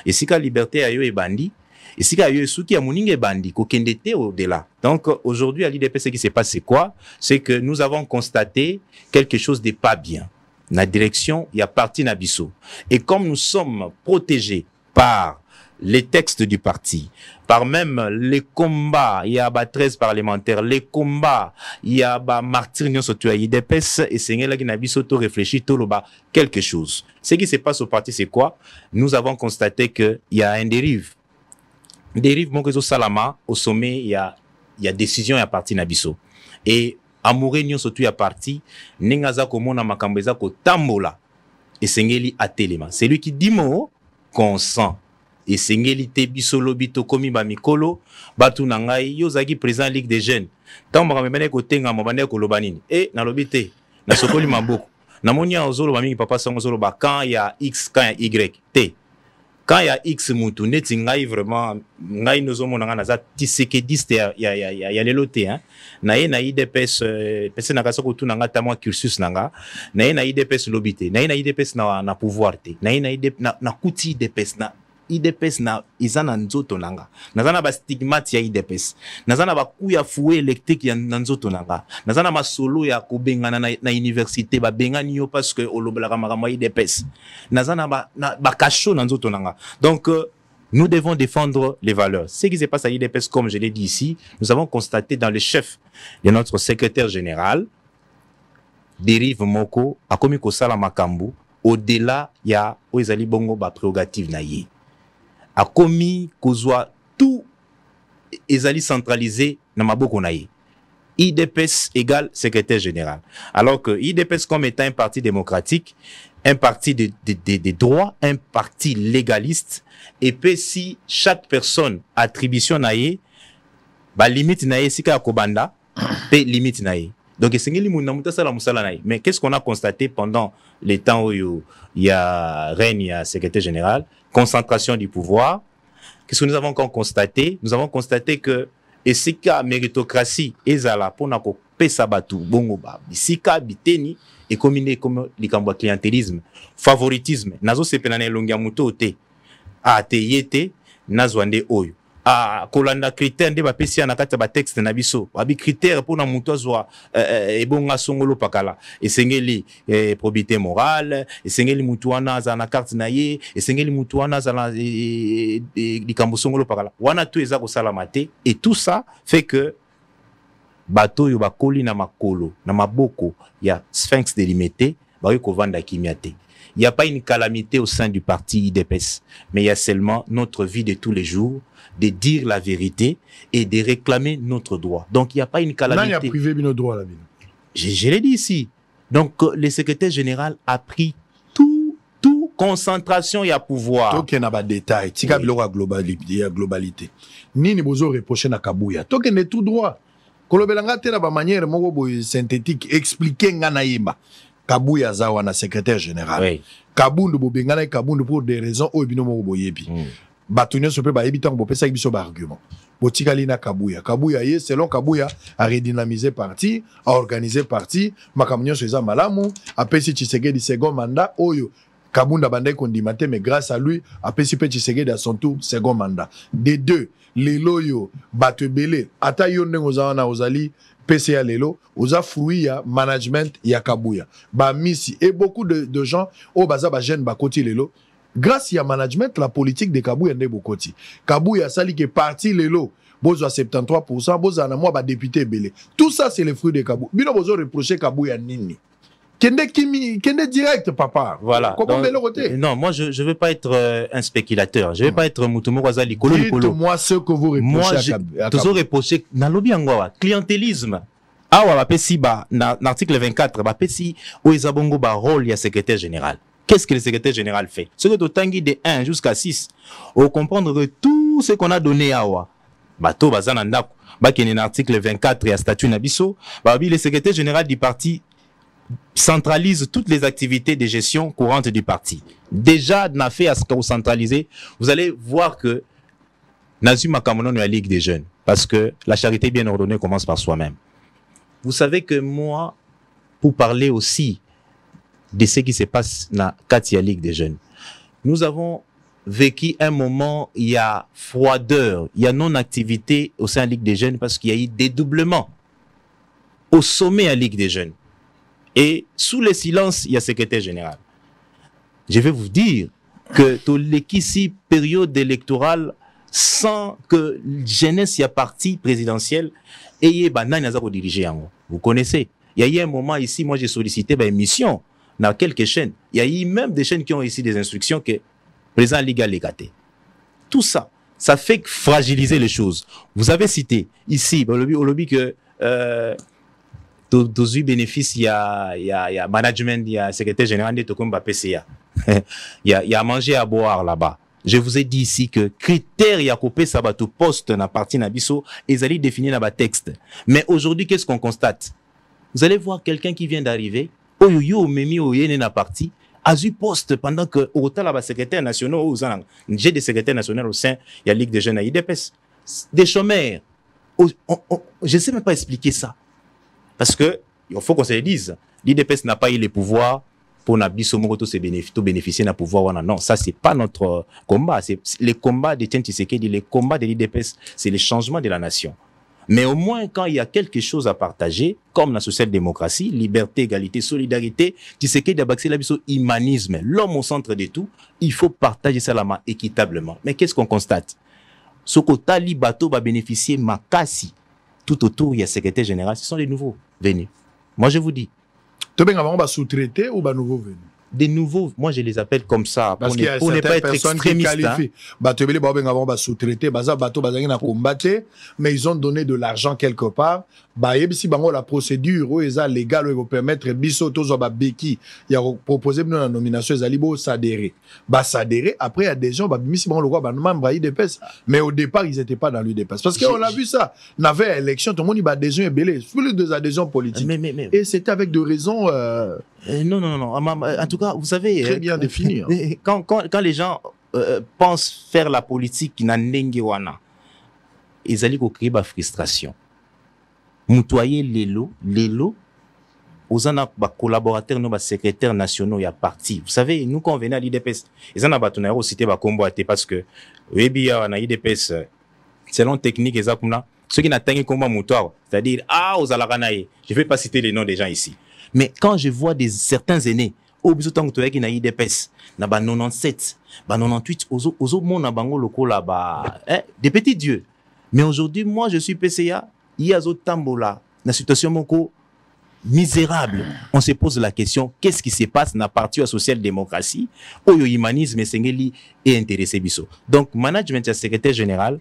Et si la liberté ayo est bandi, et si ayo souki a moninge bandi, ko kendete au-delà. Donc aujourd'hui à l'IDPS, ce qui s'est passé quoi? C'est que nous avons constaté quelque chose de pas bien. La direction, il y a parti Nabiso. Et comme nous sommes protégés les textes du parti, par même les combats, il y a 13 parlementaires, les combats, il y a martyr surtout à IDPS, et c'est là qu'il n'a pas réfléchi tout le bas quelque chose. Ce qui se passe au parti, c'est quoi? Nous avons constaté qu'il y a un dérive. Dérive, mon réseau Salama, au sommet, il y a décision à parti Nabiso. Et Amouré, surtout à parti, Nengaza Komona Makambeza ko Tambola, et Sengeli Atelema. C'est lui qui dit mot, consent. Et sengeli te bisolo bito komi ba mikolo batu nangai yo zaki président Ligue des jeunes tant ba memene ko tenga mabande ko lobanini na lobité na sokoli maboko na monia ozolo ba mingi papa sango zolo ba quand il y a x quand il y a y t quand il y a x mutu neti ngai vraiment ngai nozo mona na za tisekediste ya lelote hein na ye na IDPS pese na kaso ko tu nanga tamwa cursus nanga na ye na IDPS lobité na ye na IDPS na pouvoir te na ye na IDPS na kuti IDPS na IDPS na izana nzoto nanga nazana ba stigmate ya IDPS nazana ba kuya fouet électrique ya nzoto nanga nazana masolo ya kobengana na université ba bengani yo parce que olobelaka makambo ya IDPS nazana ba kacho na nzoto nanga. Donc nous devons défendre les valeurs. Ce qui se passe à IDPS, comme je l'ai dit ici, nous avons constaté dans le chef de notre secrétaire général Dérive Moko a commis kosala makambo au-delà ya oezali bongo ba prérogative na ye a commis kozwa tout ezali centralisé na maboko na ye. IDPS égale secrétaire général. Alors que IDPS comme étant un parti démocratique, un parti de droit, un parti légaliste, et puis si chaque personne attribution na ye, ba limite na ye sika kobanda, pe limite na ye. Donc mais qu'est-ce qu'on a constaté pendant les temps où il y a règne, il y a secrétaire général, concentration du pouvoir? Qu'est-ce que nous avons encore constaté? Nous avons constaté que et si ka méritocratie ezala pona ko pesa batu bongo ba bisika biteni et combiné comme likambo clientélisme, favoritisme nazo sepena na longia muto te a te yete nazwande oyo a kolanda critère nde ba pesi na kati ba texte na biso abi critère pona muto azwa ebonga songolo pakala esengeli probité morale esengeli mutu wana za na carte na ye esengeli mutu wana za na likambo songolo pakala wana tu eza ko salamate et tout ça fait que bato yo bakoli na makolo na maboko ya sphinx délimité ba ko vanda kimiate. Il n'y a pas une calamité au sein du parti IDPS, mais il y a seulement notre vie de tous les jours, de dire la vérité et de réclamer notre droit. Donc il n'y a pas une calamité. Non, il y a privé nos droits la vie. Je l'ai dit ici. Donc le secrétaire général a pris tout concentration et à pouvoir. Toke na ba détail, tika biloko globalité. Nini bozo reprocher na Kabuya. Toke ne tout droit. Kolobelanga te na ba manière moko boy synthétique expliquer nga na yemba. Kabuya zawa na secrétaire général. Oui. Kabundu bobengana Kabundu pour des raisons obino moko boyebi. Batunyo sope ba ebitan bo pesa biso ba argument. Botikali na Kabuya. Kabuya ye selon Kabuya a redynamisé parti, a organisé parti, makamnyo seza malamu, a pesi Tshisekedi second mandat oyo. Kabunda bandai kondimate mais grâce à lui a pesi Tshisekedi à son tour second mandat. Des deux, les loyo batebele ata yo ndengo zawana ozali PCA lelo, oza fruit ya management ya Kabuya. Ba misi et beaucoup de gens au baza ba jeune ba koti lelo. Grâce à management la politique de Kabuya nde bokoti. Kabuya sali ke parti lelo. Bozo à 73%, bozo na moi ba député belé. Tout ça c'est le fruit de Kabuya. Bino bozo reprocher Kabuya nini. Kende direct papa. Voilà. Donc, non, moi je veux pas être un spéculateur. Je veux pas être Mutumo Wazali Kolo. Dites-moi ce que vous reprochez. Moi toujours reprocher na lobi angwa clientélisme. Awa ba pesi ba na l'article 24 ba pesi o ezabongo ba rôle ya secrétaire général. Qu'est-ce que le secrétaire général fait? Ce que Totangi de 1 jusqu'à 6, au comprendre que tout ce qu'on a donné à Awa, bato bazana ndako, il y a un article 24 et à statut Nabiso, le secrétaire général du parti centralise toutes les activités de gestion courante du parti. Déjà, n'a fait à ce qu'on centralisé, vous allez voir que Nazuma Kamonon est la Ligue des jeunes, parce que la charité bien ordonnée commence par soi-même. Vous savez que moi, pour parler aussi de ce qui se passe dans la Ligue des jeunes, nous avons vécu un moment, il y a froideur, il y a non-activité au sein de la Ligue des jeunes parce qu'il y a eu dédoublement au sommet à la Ligue des jeunes. Et sous le silence, il y a secrétaire général. Je vais vous dire que tout l'équipe période électorale, sans que jeunesse y a parti présidentiel, et il y a diriger. Vous connaissez. Il y a eu un moment ici, moi j'ai sollicité une mission dans quelques chaînes. Il y a eu même des chaînes qui ont ici des instructions que le président Ligue a légaté. Tout ça, ça fait fragiliser les choses. Vous avez cité ici, au lobby que tous les bénéfices, il y a management, il y a secrétaire général de Tokumba PCA. Il y a à manger, à boire là-bas. Je vous ai dit ici que critères y a coupé ça va tout poste dans la partie Nabiso et ils allaient définir dans le texte. Mais aujourd'hui, qu'est-ce qu'on constate? Vous allez voir quelqu'un qui vient d'arriver, Oyoyo Memi Oyene na parti, a eu poste pendant que au total la secrétaire national j'ai des secrétaires nationaux au sein il y a Ligue des jeunes à IDPS, des chômeurs. Je ne sais même pas expliquer ça. Parce que il faut qu'on se le dise, l'IDPS n'a pas eu les pouvoirs pour Nabiso Mogoto se bénéficier d'un pouvoir. Non, ça c'est pas notre combat. C'est les combats de Etienne Tshisekedi, les combats de l'IDPS, c'est le changement de la nation. Mais au moins quand il y a quelque chose à partager, comme la social-démocratie, liberté, égalité, solidarité, Tshisekedi a baxé Nabiso humanisme, l'homme au centre de tout, il faut partager ça la main équitablement. Mais qu'est-ce qu'on constate? Ce quota Libato va bénéficier Makasi. Tout autour, il y a secrétaire général, ce sont les nouveaux venus. Moi je vous dis. Tu vas sous-traiter ou va nouveau venir? Des nouveaux, moi je les appelle comme ça, parce qu'il y a certaines personnes qui qualifient. Mais ils ont donné de l'argent quelque part. La procédure légale pour permettre il y a proposé une nomination s'adhérer. S'adhérer, après il y a des gens mais au départ ils n'étaient pas dans l'UDPS. Parce qu'on a vu ça. On avait élection, tout le monde il adhésion et belé. Plus des adhésions politiques. Et c'était avec des raisons. Non. En tout cas, vous savez. Très bien défini. Quand les gens pensent faire la politique qui n'a n'engewana, ils allaient créer la frustration. Moutoyer l'élo, aux collaborateurs, nos secrétaires nationaux, il y a parti. Vous savez, nous, quand on venait à l'IDPS, ils en ont aussi cité parce que, oui, on a l'IDPS, selon technique, ceux qui n'atteignent pas combat moutoir, c'est-à-dire, aux Alaranaï, je ne vais pas citer les noms des gens ici. Mais quand je vois certains aînés, au besoin de toi qui n'a IDPS, na 97, 98, aux mon bango locaux là-bas, des petits dieux. Mais aujourd'hui, moi, je suis PCA, il y a d'autres tambola, la situation moko misérable. On se pose la question, qu'est-ce qui se passe dans la partie de la social-démocratie, où le humanisme est intéressé biso. Donc, management de secrétaire général,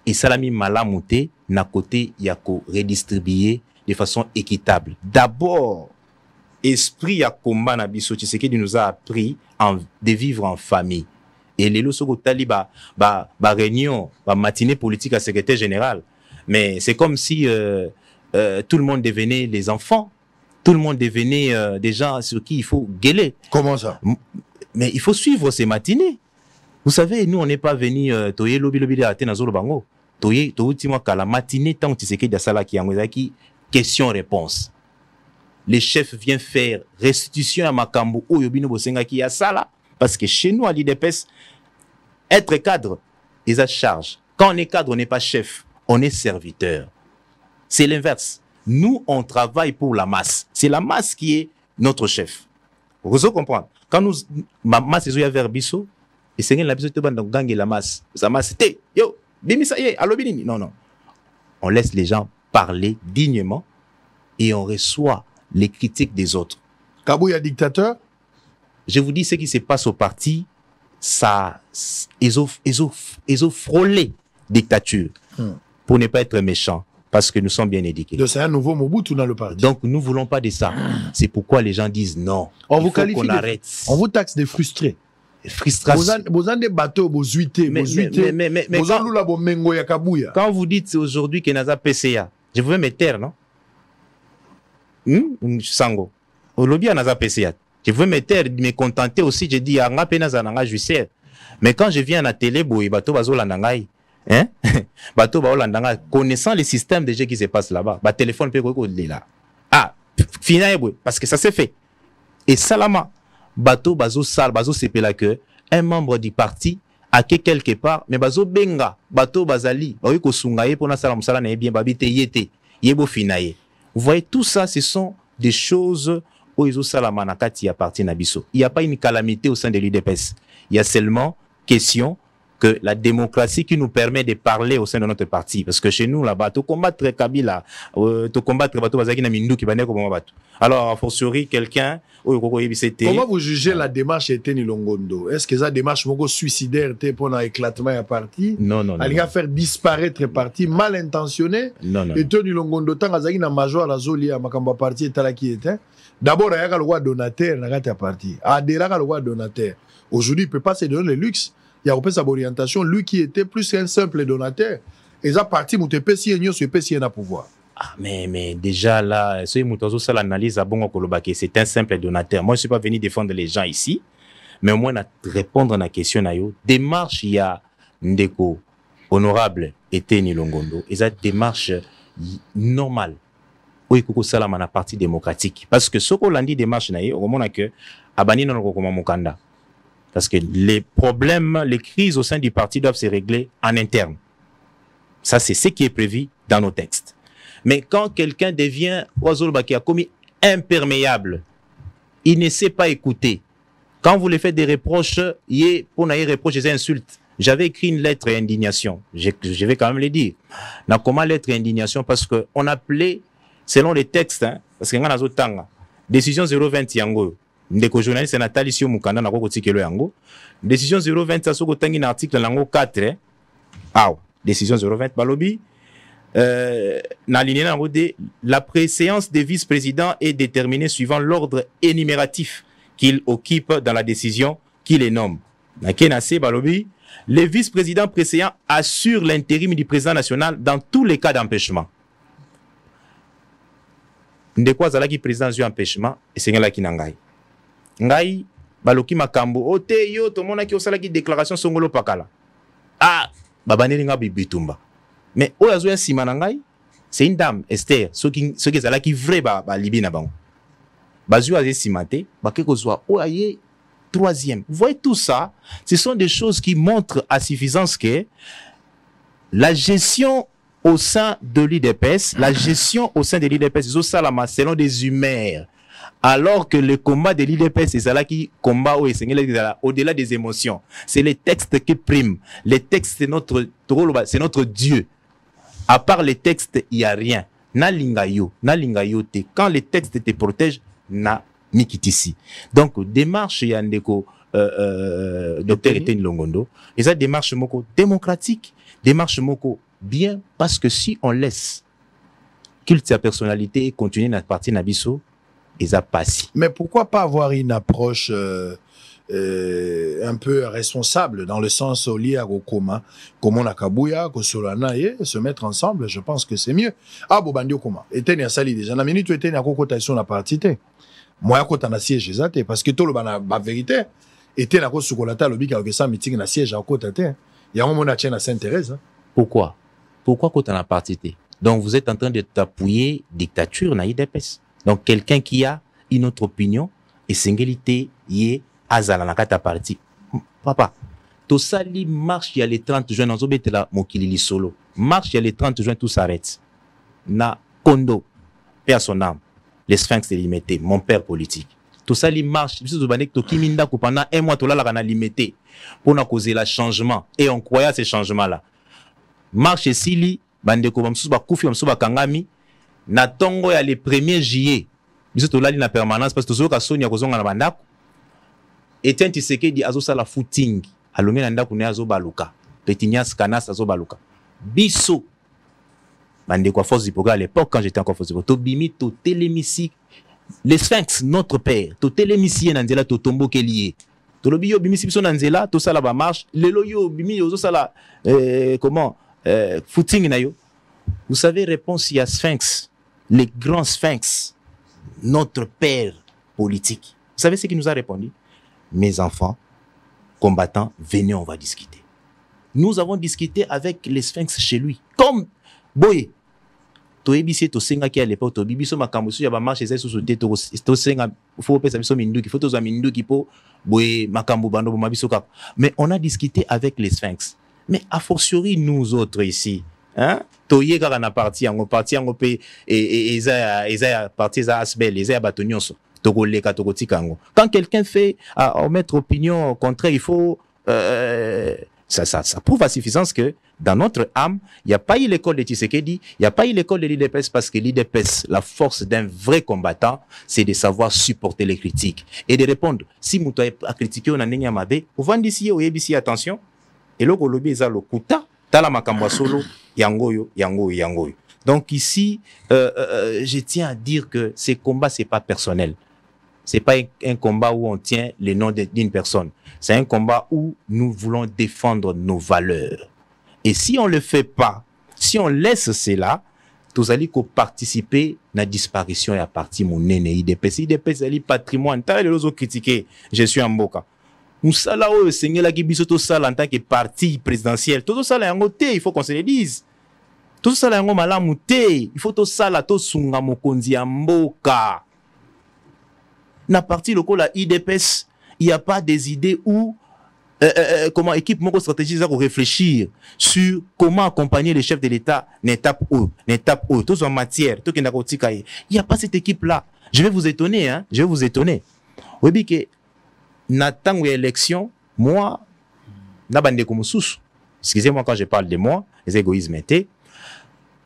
et salami malamouté, na côté, il y a qu'à redistribuer de façon équitable. D'abord, esprit à combat na biso Tshisekedi nous a appris de vivre en famille. Et les loso taliba réunion, matinée politique à secrétaire général. Mais c'est comme si tout le monde devenait des enfants, tout le monde devenait des gens sur qui il faut gueuler. Comment ça? Mais il faut suivre ces matinées. Vous savez, nous on n'est pas venus toyer lobby de Athènes Zolo Bango. Toyer la matinée tant Tshisekedi a sala qui question-réponse. Les chefs viennent faire restitution à Makambo ou Yobino Bosenga qui a ça là. Parce que chez nous, à l'IDPS, être cadre, ils ont charge. Quand on est cadre, on n'est pas chef, on est serviteur. C'est l'inverse. Nous, on travaille pour la masse. C'est la masse qui est notre chef. Vous comprenez? Quand nous, ma masse est vers Bisso, et c'est la Bisso qui gagne la masse. Sa masse, c'était, yo, bimi ça y est, allo bini. Non. On laisse les gens parler dignement et on reçoit les critiques des autres. Kabouya dictateur? Je vous dis ce qui se passe au parti, ça, ils ont frôlé dictature pour ne pas être méchants, parce que nous sommes bien éduqués. Donc c'est un nouveau Mobutu dans le parti. Donc nous ne voulons pas de ça. C'est pourquoi les gens disent non. On vous qualifie on vous taxe des frustrés. frustration. Vous avez des bateaux, vous zuitez, vous avez quand vous dites aujourd'hui que Naza PCA, je pouvais me taire, non? Sango. Au lobby, Naza PCA. Je pouvais me taire, me contenter aussi. Je dis, Anga Penaza Nanga Jussière. Mais quand je viens à la télé, bateau bazo landangai, hein? Bateau bazo landangai, connaissant les systèmes de jeux qui se passent là-bas, bah téléphone peut là. Ah, finalement, parce que ça s'est fait. Et Salama, bateau bazo sal, bazo sepela que un membre du parti a quelque part, mais bazo benga, bateau bazali, baoui ko sungaye pour na salam sala na bien babite yete, yebo finaye. Vous voyez, tout ça, ce sont des choses où ils ont salama na kati appartient à Bisso. Il n'y a pas une calamité au sein de l'UDPS. Il y a seulement question que la démocratie qui nous permet de parler au sein de notre parti. Parce que chez nous, là-bas, tu combattre Kabila, tu combattre Bato Bazaki na Mindu qui va naître comme Bato. Alors, a fortiori, quelqu'un, comment vous jugez la démarche de Teni Longondo? Est-ce que la démarche suicidaire était pour un éclatement à parti? Non, non, non. Elle va faire disparaître le parti mal intentionné? Non, non. Et Teni Longondo, tant que na major la zoli à Makamba parti et là qui était. D'abord, il y a le roi donateur dans la parti. Adhérer le roi donateur. Aujourd'hui, il ne peut pas se donner le luxe. Il y a sa orientation, lui qui était plus qu'un simple donateur. Et ça parti, il peut pas à pouvoir. Ah, mais déjà là, c'est l'analyse à bon c'est un simple donateur. Moi, je ne suis pas venu défendre les gens ici, mais au moins répondre à la question. Démarche, il y a Ndeko, honorable, et Teni Longondo. Et ça, démarche normale. Oui, Koko Salama, la partie démocratique. Parce que ce qu'on a dit, démarche, au moment que Abani non recommande Mukanda. Parce que les problèmes, les crises au sein du parti doivent se régler en interne. Ça, c'est ce qui est prévu dans nos textes. Mais quand quelqu'un devient Oazolba qui a commis imperméable, il ne sait pas écouter. Quand vous lui faites des reproches, pour n'a reproche des insultes. J'avais écrit une lettre d'indignation. Je vais quand même le dire. Comment lettre d'indignation? Parce qu'on appelait, selon les textes, hein, parce qu'il y a un autre décision 020 yango. Ndeko journaliste Nathalie Sio Mukanda na koko tikelo yango. Décision 020 soko tangi na article nango 4. Décision 020 balobi. Na ligne nango de la préséance des vice-présidents est déterminée suivant l'ordre énumératif qu'ils occupent dans la décision qui les nomme. Na kenase balobi, les vice-présidents préséants assurent l'intérim du président national dans tous les cas d'empêchement. Ndeko azalaki président du empêchement et c'est là qui nangai. Ngai baloki makambo ote yo to mona ki osala ki déclaration songolo pakala babaneli nga bitumba mais oyazo ya sima na ngai c'est une dame Esther ce qui ezala ki vrai ba libi na bango bazu aze simate bakeko zwa oyaye troisième. Vous voyez tout ça, ce sont des choses qui montrent à suffisance que la gestion au sein de l'UDPS, selon des humeurs. Alors que le combat de l'IDPS, c'est ça qui combat au-delà des émotions. C'est les textes qui priment. Les textes, c'est notre Dieu. À part les textes, il n'y a rien. Na lingayo te. Quand les textes te protègent, na mikitisi. Donc, démarche yandeko docteur Etienne Longondo, et ça démarche moko démocratique, démarche moko bien, parce que si on laisse culte sa personnalité continuer notre partie nabiso, et ça passe. Mais pourquoi pas avoir une approche un peu responsable dans le sens lié au coma, comme on a Kabouya, Kosolana, et se mettre ensemble, je pense que c'est mieux. Ah, Bobandio Koma, Etienne a sali déjà. La minute où Etienne a cotation la partie, moi, quand on a siège, parce que tout le monde a vérité. Etienne a cotation le bic avec ça, meeting na siège à côté. Il y a un moment à Tienne à Sainte-Thérèse. Pourquoi quand on a partie? Donc, vous êtes en train de t'appuyer dictature na IDPS. Donc, quelqu'un qui a une autre opinion, et singulité, yé, azala na kata parti. Papa, tout ça, li marche, il y a les 30 juin, dans la Mokilili solo. Marche, il y a les 30 juin, tout s'arrête. Na Kondo, père son âme, les sphinx limité, mon père politique. Tout ça, li marche, pendant un mois, tout là, la limité, pour nous causer le changement. Et on croyait à ces changements-là. Marche ici, li, bandeko, bamsouba koufi, bamsouba kangami, na tongo ya le 1er juillet. Biso to lali na permanence parce que tozo ka sonia kozonga na bandako. Etienne Tshisekedi azo sala footing. Alongi na ndako ne azo baluka. Petinias Kanas azo baluka. Biso bande quoi force du progrès à l'époque quand j'étais encore force du progrès. To bimi to télémisi les sphinx notre père. To télémisi na nzela to tombo kelié. tolobi yo bimisi biso na nzela to sala ba marche lelo yo bimi yo sala comment footing na yo. Vous savez, réponse il y a Sphinx, les grands Sphinx, notre père politique. Vous savez ce qu'il nous a répondu? Mes enfants combattants, venez, on va discuter. Nous avons discuté avec les Sphinx chez lui. Comme Boye, toyebisi to senga ki à l'époque to bibiso makambo su ya ba marche ezai susu te to senga faut pesa biso minduki faut to za minduki po boye makambo bando bo mabiso ka. Mais on a discuté avec les Sphinx. Mais a fortiori nous autres ici, hein? Toye kaka na parti yango pe eza parti za asbel eza batonyonso togoleka tokotika yango. Quand quelqu'un fait à mettre opinion contraire, il faut ça prouve à suffisance que dans notre âme, il n'y a pas eu l'école de Tshisekedi, il n'y a pas eu l'école de l'IDPS, parce que l'IDPS, la force d'un vrai combattant, c'est de savoir supporter les critiques et de répondre. Si vous avez critiqué on a n'enga mabe, vous vendez ici ou ici attention, et le golobi est le kuta, tala makamba solo, yangoyo. Donc ici, je tiens à dire que ces combats c'est pas personnel. C'est pas un combat où on tient le nom d'une personne. C'est un combat où nous voulons défendre nos valeurs. Et si on ne le fait pas, si on laisse cela, tous allez participer à la disparition et à partir mon néné IDPS. IDPS c'est patrimoine. T'as les autres critiquer. Je suis en boca. Nous sala o seigneur la gibiso to sala en tant que parti présidentiel. Tout ça là en côté, il faut qu'on se le dise. Tout ça là en malamu te, il faut to sala to sunga mokonzi en boca. Na parti local la IDPS, il n'y a pas des idées où comment équipe mon stratégie pour réfléchir sur comment accompagner les chefs de l'État n'étape où tous en matière tout qui n'a il n'y a pas cette équipe là. Je vais vous étonner oui que n'attend élection moi n'abandé comme sous excusez-moi quand je parle de moi les égoïsmes étaient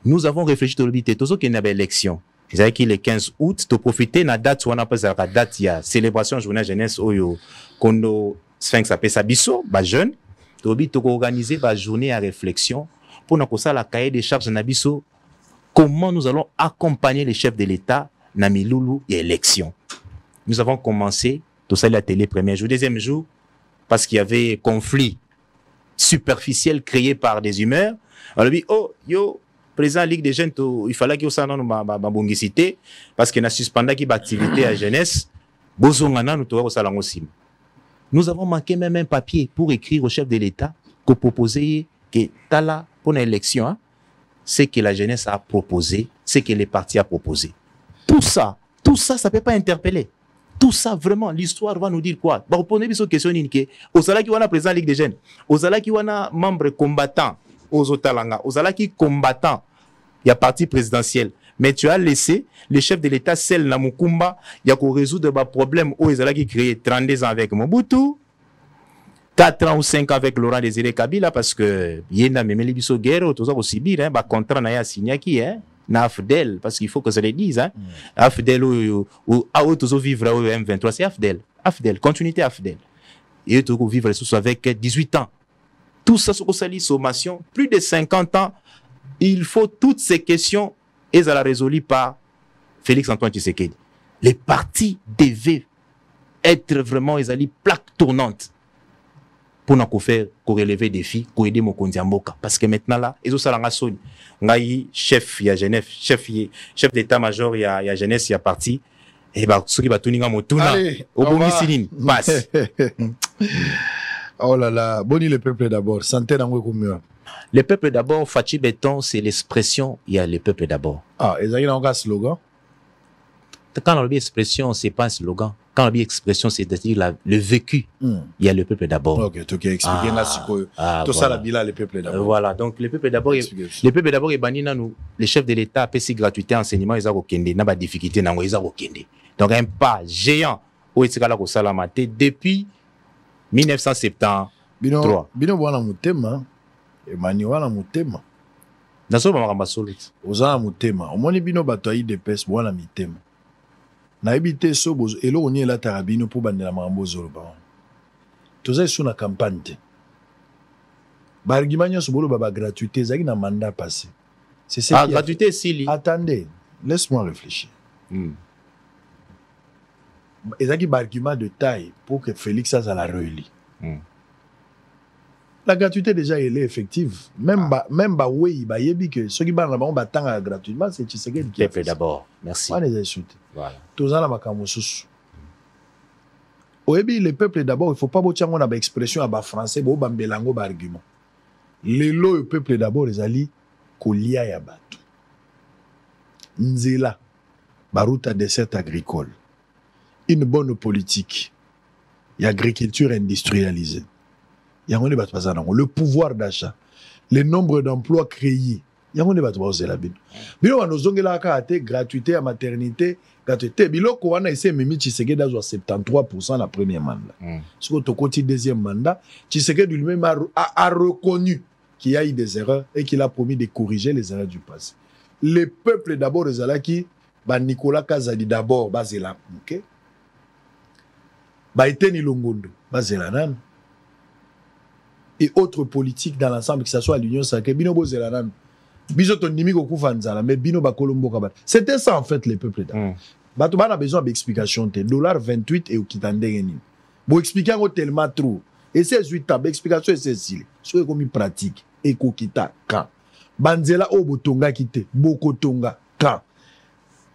nous avons réfléchi sur le but tous qui n'avait élection. Ils avaient qui le 15 août to profiter na date on appelle ça la date il y a célébration journée jeunesse oyo kondo Sphinx appelle ça biso ba jeune tobi to organiser ba journée à réflexion pour na kosa la cahier des charges na biso comment nous allons accompagner les chefs de l'État na milulu et élection. Nous avons commencé tout ça la télé premier jour, deuxième jour parce qu'il y avait conflit superficiel créé par des humeurs. On a dit oh yo président Ligue des jeunes il fallait que ça non ma bongicité parce que na suspendé qui activité à jeunesse bozongana nous to ça aussi. Nous avons manqué même un papier pour écrire au chef de l'État que proposer que tala pour l'élection hein, c'est que la jeunesse a proposé, c'est que les partis a proposé. Tout ça ça peut pas interpeller. Tout ça vraiment l'histoire va nous dire quoi? Bah répondez bien aux questions que osala qui wana président Ligue des jeunes, osala qui wana membre combattant aux Otalanga, osala qui combattant, il y a parti présidentiel. Mais tu as laissé le chef de l'État, celle na Mukumba, il y a qu'on résoudre des problèmes où ils ont créé 32 ans avec Mobutu, 4 ans ou 5 ans avec Laurent Désiré Kabila, parce que il y a même les biso guerre, tout ça aussi bien, bah contrat na ya signé qui hein, na Afdel, parce qu'il faut que ça le dise hein. Afdel ou à autres vivre au M23, c'est Afdel, continuité Afdel. Et tout vivre sous avec 18 ans. Tout ça sur sa sommation, plus de 50 ans, il faut toutes ces questions et ça la résolu par Félix-Antoine Tshisekedi. Les partis devaient être vraiment des plaques tournantes pour nous faire relever des défis, pour aider mon Kondiamboka. Parce que maintenant là, ils ont ça la sonne. Ngaï chef il y a Genève, chef d'état-major il y a jeunesse il y a parti. Et bah ceux qui va tourner motuna au bon Missilin passe. Oh là là, boni le peuple d'abord. Santé dans mieux. Le peuple d'abord, Fachi Béton, c'est l'expression, il y a le peuple d'abord. Ah, et ça y a un slogan? Quand on dit expression, c'est pas un slogan. Quand on dit expression, c'est-à-dire le vécu. Il y a le peuple d'abord. Ok, tu as expliqué tout ça, la bila, le peuple d'abord. Voilà, donc le peuple d'abord, est banni dans nous. Les chefs de l'État, PC gratuité, enseignement, ils ont aucune difficulté, ils ont aucune. Donc un pas géant où ils ont salamate depuis 1973. Bino wana mutema, Emmanuel wana mutema. Naso ba makamba solo. Ozana mutema. Omoni bino bato ayi de pes wana mitema. Na ebite so bozo elo oni la tarabino pour bandela makambo zolo ba. Toza sur na campagne te. Ba argument nyonso bolo ba gratuité zaki na mandat passé. C'est ça. Gratuité si li. Attendez, laisse-moi réfléchir. Et ça qui est un argument de taille pour que Félix ça la relie. La gratuité déjà elle est effective. Même oui, yebi que ceux qui parlent là-bas on gratuitement, c'est Tshisekedi qui fait d'abord. Merci. On les insulte. Voilà. Tous la makambo sous. Oyebi le peuple d'abord, il faut pas botia on a expression à français bo bambelango ba argument. Le peuple d'abord les ali kolia ya batu. Nzela baruta dessert agricole. Une bonne politique. Et agriculture industrialisée. Le pouvoir d'achat, le nombre d'emplois créés. Il y a des gratuité à maternité, gratuité. Biloko wana essaie mimi Tshisekedi à 73% la première mandat. Ce que tu continues deuxième mandat, Tshisekedi lui-même a reconnu qu'il y a eu des erreurs et qu'il a promis de corriger les erreurs du passé. Le peuple d'abord les alaki, Nicolas Kazadi d'abord bazela, OK? Baiteni Longondo bazela nan. Et autres politiques dans l'ensemble, que ce soit à l'Union sacrée, Bino Bozelanan, Biso Tonimiko Koufanzala, mais Bino Bakolombo Kabat. C'était ça en fait, les peuples d'Afrique. Batouban a besoin d'explications. $28 et au Kitandengeni. Bon, expliquer tellement trop. Et c'est 8 ans, explication et c'est si. Soit comme pratique, et Kokita, quand. Banzela Obotonga Kite, Bokotonga, quand.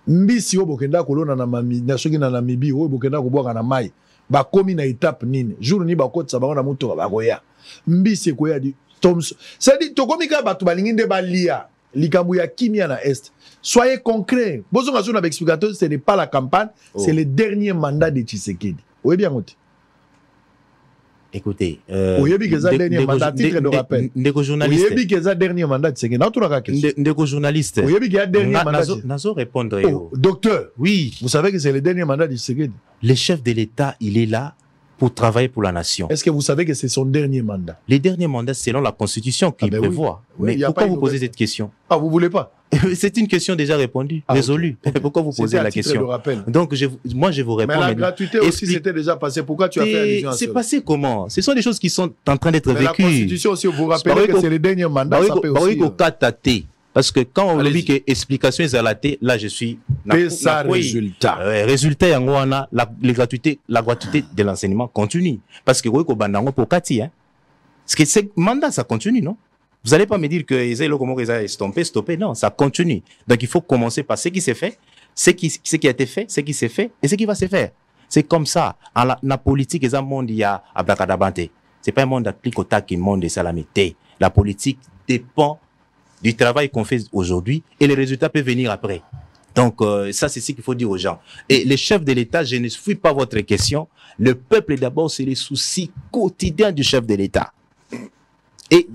Mbisi Obokenda Kolona Namami, Nasogi Nanamibi, Obokenda Koboga Namai, Bakomi na étape nine. Jour ni Bakot Sabana Moto Bagoya. Mbisi koya di Thompson. Ça dit tokomika batu balinginde balia. Likambu ya kimia na est. Soyez concret. Bozo ngazo na explicateur, ce n'est pas la campagne, c'est le dernier mandat de Tshisekedi. Oui bien ngote. Écoutez, Oyebi keza dernier mandat titre de rappel. Ndeko journaliste. Oyebi keza dernier mandat de Tshisekedi. Na tuna ka question. Ndeko journaliste. Oyebi keza dernier mandat. Nazo répondre yo. Docteur. Oui. Vous savez que c'est le dernier mandat de Tshisekedi. Le chef de l'État, il est là pour travailler pour la nation. Est-ce que vous savez que c'est son dernier mandat? Les derniers mandats, selon la Constitution qu'il prévoit. Oui. Mais pourquoi vous posez cette question? Ah, vous voulez pas? C'est une question déjà répondue, résolue. Okay. Pourquoi vous posez la question? Donc, moi, je vous réponds. Mais la gratuité aussi, c'était déjà passé. Pourquoi tu as fait allusion à ça? C'est passé comment? Ce sont des choses qui sont en train d'être vécues. La Constitution aussi, vous rappelez que c'est le dernier mandat, ça peut aussi... Parce que quand on dit que explication est relatée, là je suis ça résultat. Résultat la gratuité de l'enseignement continue parce que bandango pour Kati hein. Parce que ce mandat ça continue non? Vous allez pas me dire que ils ont stoppé non, ça continue. Donc il faut commencer par ce qui s'est fait, ce qui a été fait, ce qui s'est fait et ce qui va se faire. C'est comme ça. En la politique ils ont monde il y a abrakadabante. C'est pas un monde d'applique au tac qui monde de salamité. La politique dépend du travail qu'on fait aujourd'hui et les résultats peuvent venir après. Donc, ça, c'est ce qu'il faut dire aux gens. Et les chefs de l'État, je ne suis pas votre question. Le peuple, d'abord, c'est les soucis quotidiens du chef de l'État. Et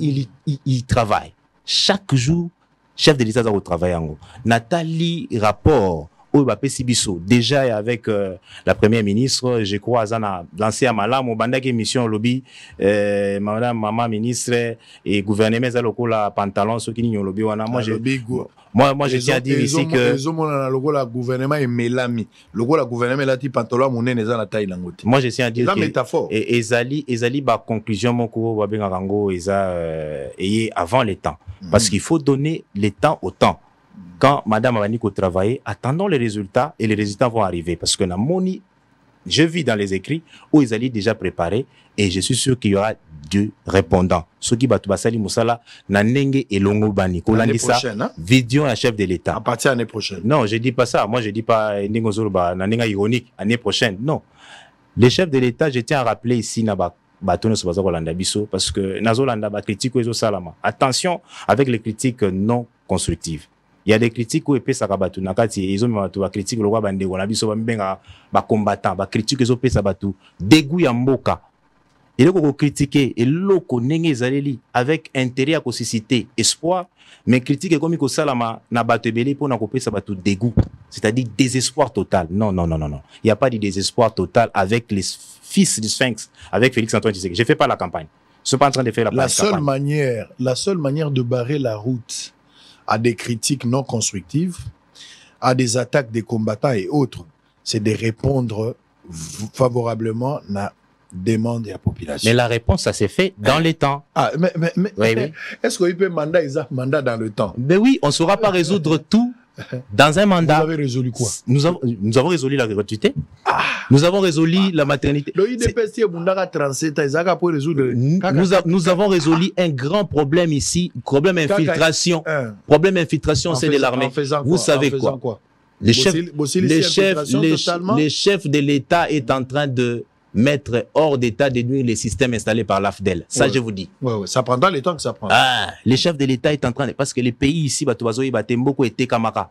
il travaille. Chaque jour, chef de l'État doit travailler en haut. Nathalie, rapport, déjà avec la première ministre, je crois, Zana lancé à Malam, au bandak émission lobby, madame, maman ministre et gouvernement, la pantalon, ceux qui n'y ont lobby, moi, je tiens à dire ici que. Le gouvernement est Melami. Le gouvernement est pantalon, mon nez, la taille langote. Moi, je tiens à dire que. Métaphore. Et Ezali, conclusion, mon cours, avant les temps. Parce qu'il faut donner les temps au temps. Quand Madame Abaniko travaille, attendons les résultats et les résultats vont arriver. Parce que je vis dans les écrits où ils allaient déjà préparer et je suis sûr qu'il y aura 2 répondants. Ceux qui battent Basali Moussala, Nanenge et Longo Bani. L'année prochaine, hein? Vidéo à chef de l'État. À partir de l'année prochaine. Non, je dis pas ça. Moi, je dis pas Nanenga ironique, année prochaine. Non. Les chefs de l'État, je tiens à rappeler ici, parce que Nazolanda ba critique aux Salama. Attention avec les critiques non constructives. Il y a des critiques où épée sakabatu nakati ils ont ba critique le roi bande on a biso ba mbenga ba combattant ba critique ils ont épée sabatu dégoût ya mboka et le ko critiquer et loko nenge zaleli avec intérêt à ko susciter espoir mais critique comme ko salama na batebeli pour na ko pesa batu dégoût c'est-à-dire désespoir total non il y a pas de désespoir total avec les fils du Sphinx avec Félix Antoine Tshisekedi je fais pas la campagne je suis pas en train de faire la seule manière de barrer la route à des critiques non constructives, à des attaques des combattants et autres, c'est de répondre favorablement à la demande de la population. Mais la réponse, ça s'est fait dans les temps. Mais oui. Est-ce qu'il peut mandat dans le temps? Mais oui, on ne saura pas résoudre tout Dans un mandat... Vous avez résolu quoi? Nous avons résolu la gratuité. Nous avons résolu la maternité. Nous avons résolu un grand problème ici, problème infiltration. Problème infiltration, c'est de l'armée. Vous savez quoi? Les chefs de l'État est en train de mettre hors d'état de nuire les systèmes installés par l'AFDEL. Ça, je vous dis. Ouais. Ça prendra le temps que ça prend. Les chefs de l'État est en train de... Parce que les pays ici, beaucoup été kamaka.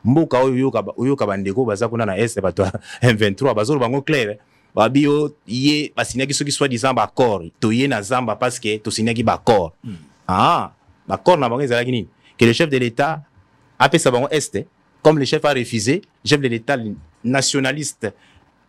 Mboka oyo kabandeko bazakuna na est bato M23 bazolo bango clair. Babio yé basinyaki soki soit disant ba accord. Toyé na zamba parce que to sinyaki ba accord. L'accord na bango ezalaki nini? Que le chef de l'État a fait sa bango est comme le chef a refusé, le chef de l'État nationaliste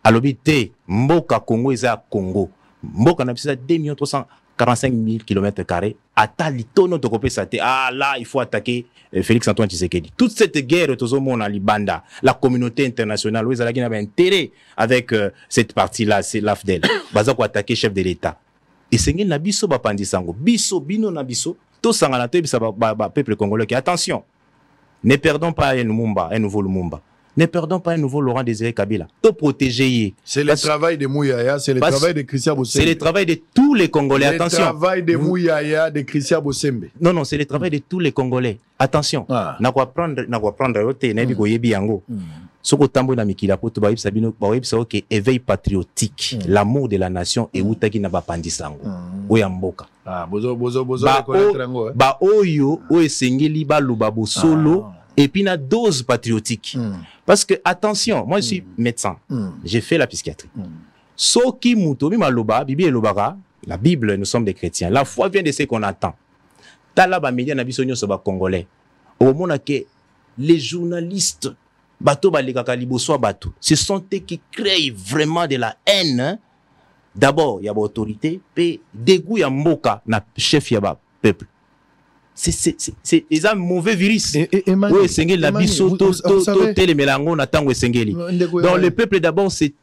à l'obité, Mboka Congo est à Congo. Mboka n'a pas 2 345 000 km². Ata litono to kopé sa te. Là, il faut attaquer Félix Antoine Tshisekedi. Toute cette guerre, tozomo na Libanda, la communauté internationale, où ils avaient intérêt avec cette partie-là, c'est l'AFDEL. Baza ko attaquer chef de l'État. Et c'est na biso ba pandisango. Biso, bino na biso. To sangana to bisa ba peuple congolais. Attention. Ne perdons pas un nouveau Lumumba. Ne perdons pas un nouveau Laurent Désiré Kabila. Tout protéger. C'est le travail de Mouyaya, c'est le travail de Christian Bossembe. C'est le travail de tous les Congolais. Attention. C'est le travail de Mouyaya, de Christian Bossembe. Non, c'est le travail de tous les Congolais. Attention. Na quoi prendre yote na biko yebi yango. Soko tambo na mikila poto ba yebisa bino ba yebisa que éveil patriotique, l'amour de la nation et utaki na ba pandisango. Oya mboka. Bozo reconnaître yango. Ba oyo o esengeli ba luba solo. Et puis, il y a dose patriotique. Parce que, attention, moi, je suis médecin. J'ai fait la psychiatrie. Soki Moutomi Maloba, Bibi et Lobara, la Bible, nous sommes des chrétiens. La foi vient de ce qu'on attend. Talaba Média Nabisonyo Soba Congolais. Au moment que les journalistes, Bato Balikaka Liboso Bato, ce sont eux qui créent vraiment de la haine. D'abord, il y a l'autorité, puis dégoût, il y a Mboka, na chef, il y a peuple. C'est un mauvais virus. Oui, c'est la biso les mélango natango sengeli. Donc le peuple d'abord c'est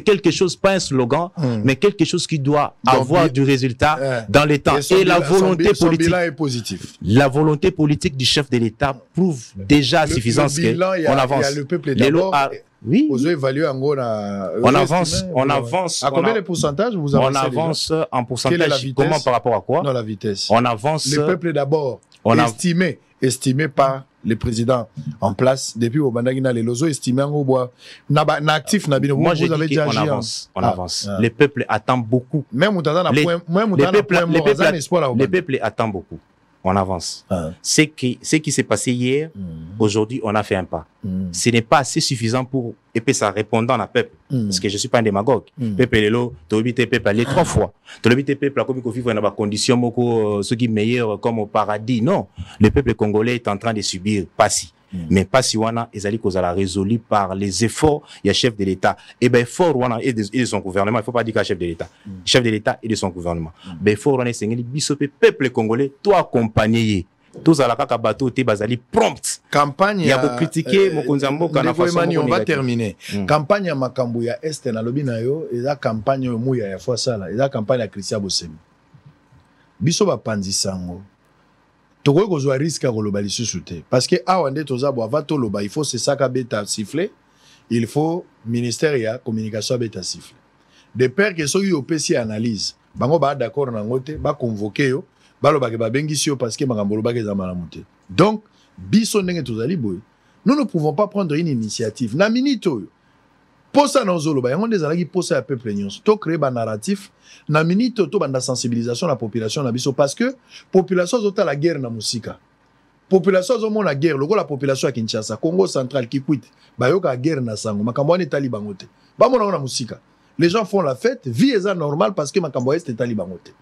quelque chose, pas un slogan, mais quelque chose qui doit avoir du résultat dans les temps. Et la volonté politique est positif. La volonté politique du chef de l'État prouve déjà à suffisance qu'on avance. Il y a le peuple d'abord. Oui. Vous évaluez on avance. À combien de pourcentage vous avancez? On avance en pourcentage. Comment par rapport à quoi? Non, la vitesse. On avance. Le peuple d'abord. Estimé par le président en place depuis au Bandagina les lozo estimé en bois. Na actif na bino. Moi je dis qu'on avance. On avance. Le peuple attend beaucoup. Même le peuple attend beaucoup. On avance. Ce qui s'est passé hier, aujourd'hui, on a fait un pas. Ce n'est pas assez suffisant pour et ça répondant à peuple. Parce que je ne suis pas un démagogue. Peuple est là, tu as peuple aller 3 fois. Tu as peuple comme il vivre dans des conditions ce qui est meilleur comme au paradis. Non, le peuple congolais est en train de subir pas si. Mais pas si wana ezali kozala résolu par les efforts il y a chef de l'État et ben fort wana et de son gouvernement. Il faut pas dire qu'un chef de l'État, chef de l'État et de son gouvernement. Ben fort wana sengeli biso peuple congolais toi accompagner tous à la kaka bateau te bazali prompt campagne. Il y a beaucoup critiqué Mokonzambo kana façon on va terminer campagne makambu ya est na lobi na yo et la campagne muya ya fois ça et la campagne ya Christian Bossembe biso ba panzisango. Togo risque à roloba lisusu te parce que awande toza bo ava toloba il faut c'est ça ka beta siffler, il faut ministère ya communication beta siffler de père que so yo pesi analyse bango ba d'accord na ngote ba convoquer yo ba loba ke ba bengisi yo parce que makambo loba ke za malamuté. Donc biso ndenge tozali boy nous ne pouvons pas prendre une initiative na minito yo posa na zoloba yango ndezalaki posa ya peuple nyonso to créer ba narratif na minute to banda sensibilisation la population na biso parce que population zota la guerre na musika population zo mona guerre loko la population ya Kinshasa Congo central qui quitte ba yoka guerre na sango makambo ane tali bangote ba mona na musika les gens font la fête vie est normal parce que makambo est tali bangote.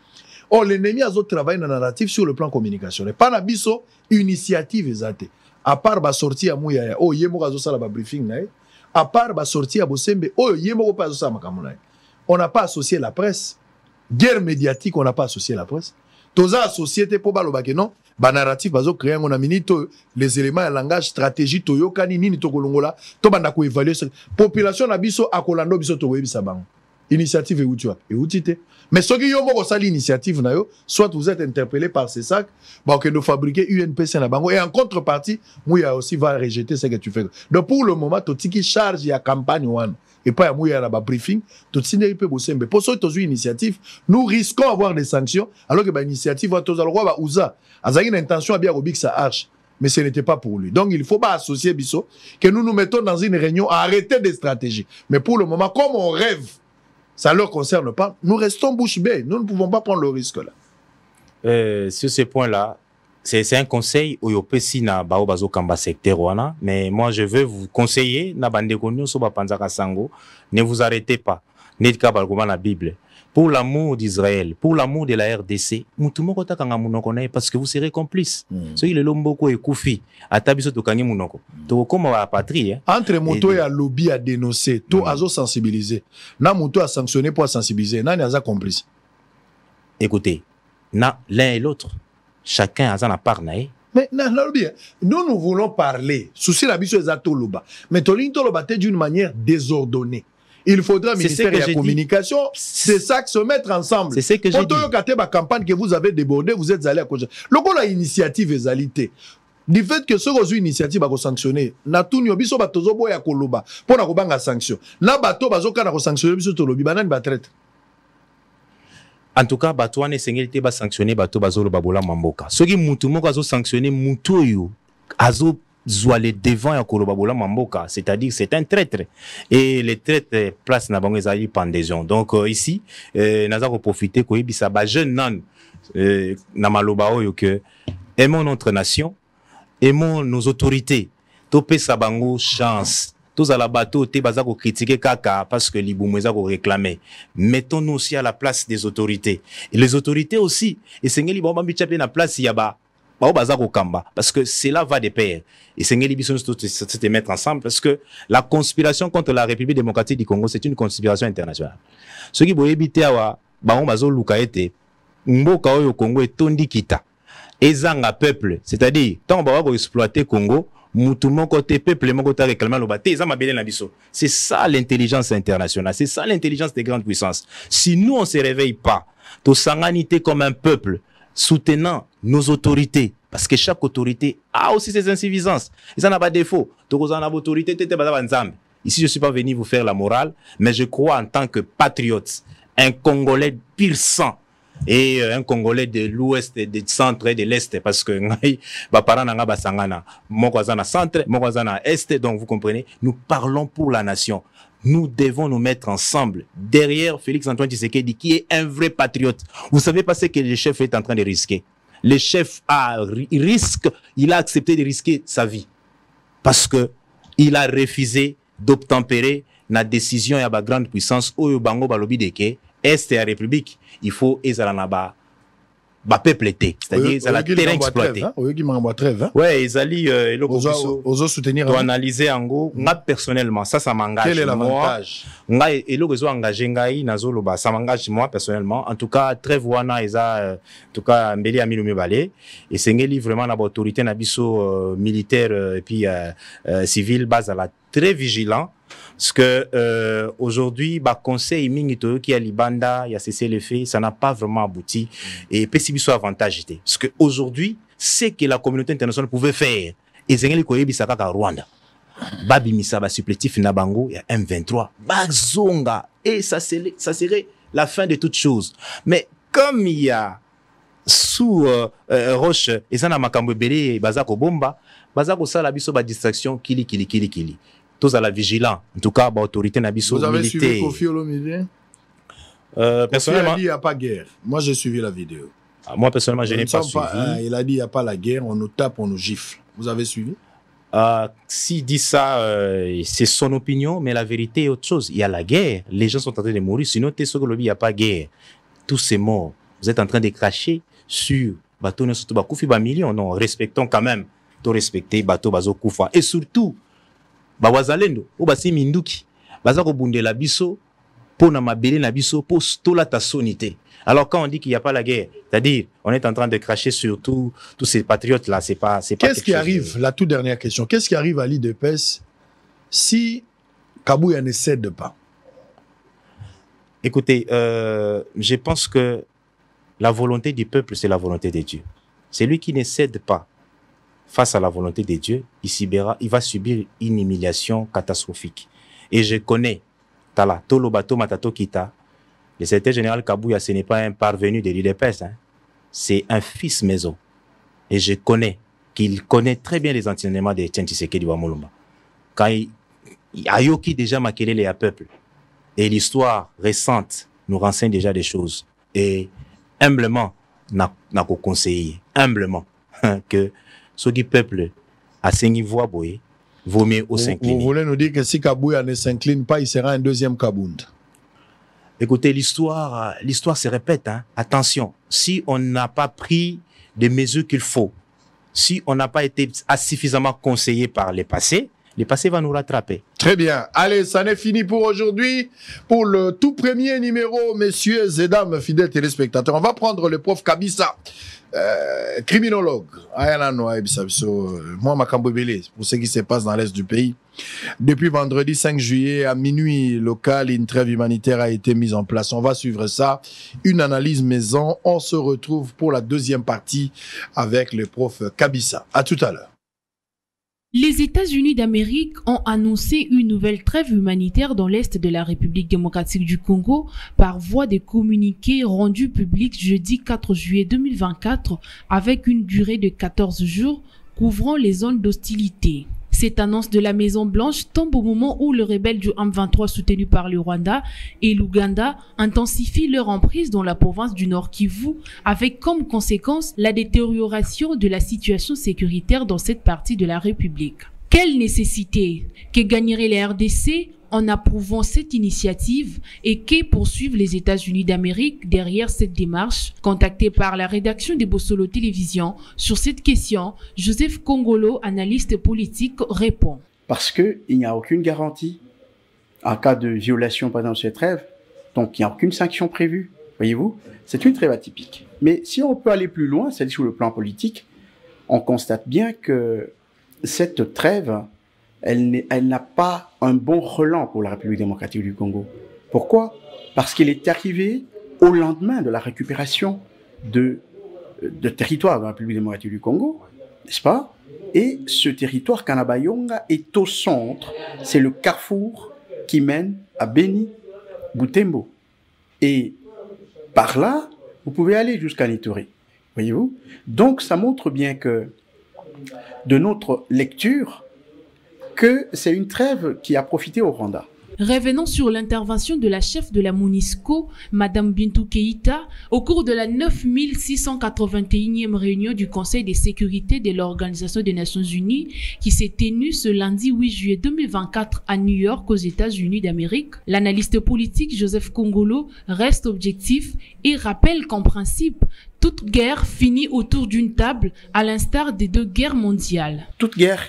Or l'ennemi a zo travailler na narratif sur le plan communication pas na biso initiative ezate à part ba sortie ya Mouyaya o yemo ka zo sala ba briefing na à part ba sortie ya Bossembe o yemo pas zo sala makambo na on n'a pas associé la presse. Guerre médiatique, on n'a pas associé la presse. Toza société pour balobake non, ba narratif bazo créer on a minute les éléments de langage stratégie toyoka nini to kolongola to banda ko évaluer population na biso akolando biso to webisa bango. Initiative et où tu as. Et où tu es. Mais ce qui est l'initiative, soit vous êtes interpellé par ces sacs, que nous fabriquons UNPC na bango, et en contrepartie, Mouya aussi va rejeter ce que tu fais. Donc pour le moment, tu qui charge la campagne one, et pas Mouya na briefing, tu ne peux pas bosser. Pour ça, tu as une initiative, nous risquons d'avoir des sanctions, alors que l'initiative va avoir le roi Ouza. A une intention à bien que ça arche. Mais ce n'était pas pour lui. Donc, il ne faut pas associer Bisso, que nous nous mettons dans une réunion à arrêter des stratégies. Mais pour le moment, comme on rêve, ça ne leur concerne pas, nous restons bouche bée. Nous ne pouvons pas prendre le risque là. Sur ce point-là, c'est un conseil au Yopesi na Baobazo Kamba secteur wana, mais moi je veux vous conseiller na bandekonyo so ba panzaka sango, ne vous arrêtez pas. Netka balgoma na Bible. Pour l'amour d'Israël, pour l'amour de la RDC, parce que vous serez complices. Ce qui est l'homboko et Koufi, à Tabiso Tokangi Mounoko. Comme la patrie. Entre Mouto et lobby à dénoncer, to azo sensibiliser. Na Mouto a sanctionné pour sensibiliser. Na n'a complice. Écoutez, l'un et l'autre, chacun a sa part. Mais nous voulons parler. Souci la biso exacto loba. Mais Tolinto loba d'une manière désordonnée. Il faudra ministère de la communication, c'est ça que se mettre ensemble. C'est ce que j'ai dit. Quand la campagne que vous avez débordée, vous êtes allé à cause. Le coup, l'initiative est alité. Du fait que ce que initiative va sanctionner, na tout nyobiso batozo boya koloba, pour na kobanga sanction. Na bato bazoka na sanctionner biso to lobi banane ba traite. En tout cas, bato ane sengeli ba sanctionner bato bazolo babola mamboka. Ce qui mutu moko azo sanctionner mutu yo azo Zouale devant ya kolobabola mamboka, c'est-à-dire c'est un traître et les traîtres place na bango ezali pendaison. Donc ici naza ko profiter ko yebisa ba jeune nan na maloba oyo que aimons notre nation, aimons nos autorités, topé sa bango chance. Tous à la bateau te baza ko critiquer kaka parce que libumu eza ko réclamer. Mettons-nous aussi à la place des autorités. Et les autorités aussi, et sengeli ba mbi tchape na place yaba parce que cela va de pair. Et c'est se mettre ensemble parce que la conspiration contre la République démocratique du Congo, c'est une conspiration internationale. Ce qui veut éviter à Bazo Lukaete, Mboka au Congo est tondi kita. Ezanga peuple, c'est-à-dire, tant qu'on va exploiter Congo, mon côté peuple, mon côté réclamant le bâté, c'est ça l'intelligence internationale, c'est ça l'intelligence des grandes puissances. Si nous on se réveille pas, to sanganité comme un peuple, soutenant nos autorités, parce que chaque autorité a aussi ses insuffisances. Et ça n'a pas de défaut. Ici, je ne suis pas venu vous faire la morale, mais je crois en tant que patriote, un Congolais pur sang, et un Congolais de l'ouest, du centre et de l'est, parce que centre, est, donc vous comprenez, nous parlons pour la nation. Nous devons nous mettre ensemble derrière Félix-Antoine Tshisekedi, qui est un vrai patriote. Vous savez pas ce que le chef est en train de risquer. Le chef il a accepté de risquer sa vie. Parce que il a refusé d'obtempérer la décision de la grande puissance où bango balobi deke est la République. Il faut ezalanaba. Peuple était, c'est-à-dire ça la terrain exploité. Ouais, ils allaient soutenir. Doit analyser en gros. Moi personnellement, ça m'engage. Quel est l'avantage? Moi, et le réseau engagé ngai nazoloba, ça m'engage moi personnellement. En tout cas, très voana en tout cas mbeli ami lumé balé. Et c'est ngeli vraiment la autorité nabiso militaire et puis civil base à la très vigilant. Parce que aujourd'hui, conseil mingi qui a libanda, il a cessé le fait, ça n'a pas vraiment abouti. Et pessibiso avantage était. Parce que aujourd'hui, c'est que la communauté internationale pouvait faire. Et c'est que Bisaka Rwanda. Babi Misaba supplétif Nabango, il y a M23. Bazonga. Et ça serait la fin de toute chose. Mais comme il y a sous Roche, et ça n'a makambo belé, Bazako Bomba, Bazako Salabiso, distraction, kili. Tous à la vigilance. En tout cas, l'autorité n'a pas Vous avez suivi Kofi Olomide? Personnellement, il a dit qu'il n'y a pas guerre. Moi, j'ai suivi la vidéo. Moi, personnellement, je n'ai pas suivi. Il a dit qu'il n'y a pas la guerre, on nous tape, on nous gifle. Vous avez suivi? S'il dit ça, c'est son opinion, mais la vérité est autre chose. Il y a la guerre. Les gens sont en train de mourir. Sinon, il n'y a pas de guerre. Tous ces morts. Vous êtes en train de cracher sur bateau, surtout Bakoufi, millions. Non, respectons quand même. Tout respecter bateau, bazo Koufa. Et surtout, Bawazalendo, ou basi minduki, bazako bunde la biso, pour na mabele na biso, pour stola ta sonité. Alors quand on dit qu'il n'y a pas la guerre, c'est-à-dire, on est en train de cracher sur tous ces patriotes-là, c'est pas. Qu'est-ce qui arrive, la toute dernière question, qu'est-ce qui arrive à l'IDPS si Kabouya ne cède pas? Écoutez, je pense que la volonté du peuple, c'est la volonté de Dieu. Celui qui ne cède pas face à la volonté de Dieu, il va subir une humiliation catastrophique. Et je connais, Tala, Tolo Bato Matato Kita, le secrétaire général Kabouya, ce n'est pas un parvenu de l'UDPS, hein. C'est un fils maison. Et je connais qu'il connaît très bien les enseignements de Etienne Tshisekedi Wamulumba. Quand il a yoki déjà makelele à peuple. Et l'histoire récente nous renseigne déjà des choses. Et humblement, n'a qu'au conseiller, humblement, que ce qui peuple a saigné voix boye, vaut mieux au s'incliner. Vous voulez nous dire que si Kabouya ne s'incline pas, il sera un deuxième Kabound? Écoutez, l'histoire se répète, hein. Attention, si on n'a pas pris des mesures qu'il faut, si on n'a pas été suffisamment conseillé par le passé va nous rattraper. Très bien. Allez, ça n'est fini pour aujourd'hui. Pour le tout premier numéro, messieurs et dames, fidèles téléspectateurs, on va prendre le prof Kabissa, criminologue. Moi, Makambo Belé, pour ce qui se passe dans l'est du pays. Depuis vendredi 5 juillet à minuit local, une trêve humanitaire a été mise en place. On va suivre ça. Une analyse maison. On se retrouve pour la deuxième partie avec le prof Kabissa. À tout à l'heure. Les États-Unis d'Amérique ont annoncé une nouvelle trêve humanitaire dans l'Est de la République démocratique du Congo par voie de communiqué rendu public jeudi 4 juillet 2024 avec une durée de 14 jours couvrant les zones d'hostilité. Cette annonce de la Maison-Blanche tombe au moment où le rebelle du M23 soutenu par le Rwanda et l'Ouganda intensifient leur emprise dans la province du Nord Kivu avec comme conséquence la détérioration de la situation sécuritaire dans cette partie de la République. Quelle nécessité que gagnerait la RDC en approuvant cette initiative et que poursuivent les États-Unis d'Amérique derrière cette démarche? Contacté par la rédaction de Bossolo Télévision sur cette question, Joseph Kongolo, analyste politique, répond. Parce qu'il n'y a aucune garantie en cas de violation pendant cette trêve, donc il n'y a aucune sanction prévue. Voyez-vous, c'est une trêve atypique. Mais si on peut aller plus loin, c'est-à-dire sur le plan politique, on constate bien que cette trêve, elle n'a pas un bon relent pour la République démocratique du Congo. Pourquoi? Parce qu'il est arrivé au lendemain de la récupération de territoire de la République démocratique du Congo, n'est-ce pas? Et ce territoire, Kanabayonga, est au centre. C'est le carrefour qui mène à Beni, Butembo. Et par là, vous pouvez aller jusqu'à Nitori. Voyez-vous? Donc, ça montre bien que, de notre lecture, que c'est une trêve qui a profité au Rwanda. Revenons sur l'intervention de la chef de la MONUSCO, Madame Bintou Keïta, au cours de la 9681e réunion du Conseil de sécurité de l'Organisation des Nations Unies qui s'est tenue ce lundi 8 juillet 2024 à New York aux États-Unis d'Amérique. L'analyste politique Joseph Kongolo reste objectif et rappelle qu'en principe, toute guerre finit autour d'une table à l'instar des deux guerres mondiales. Toute guerre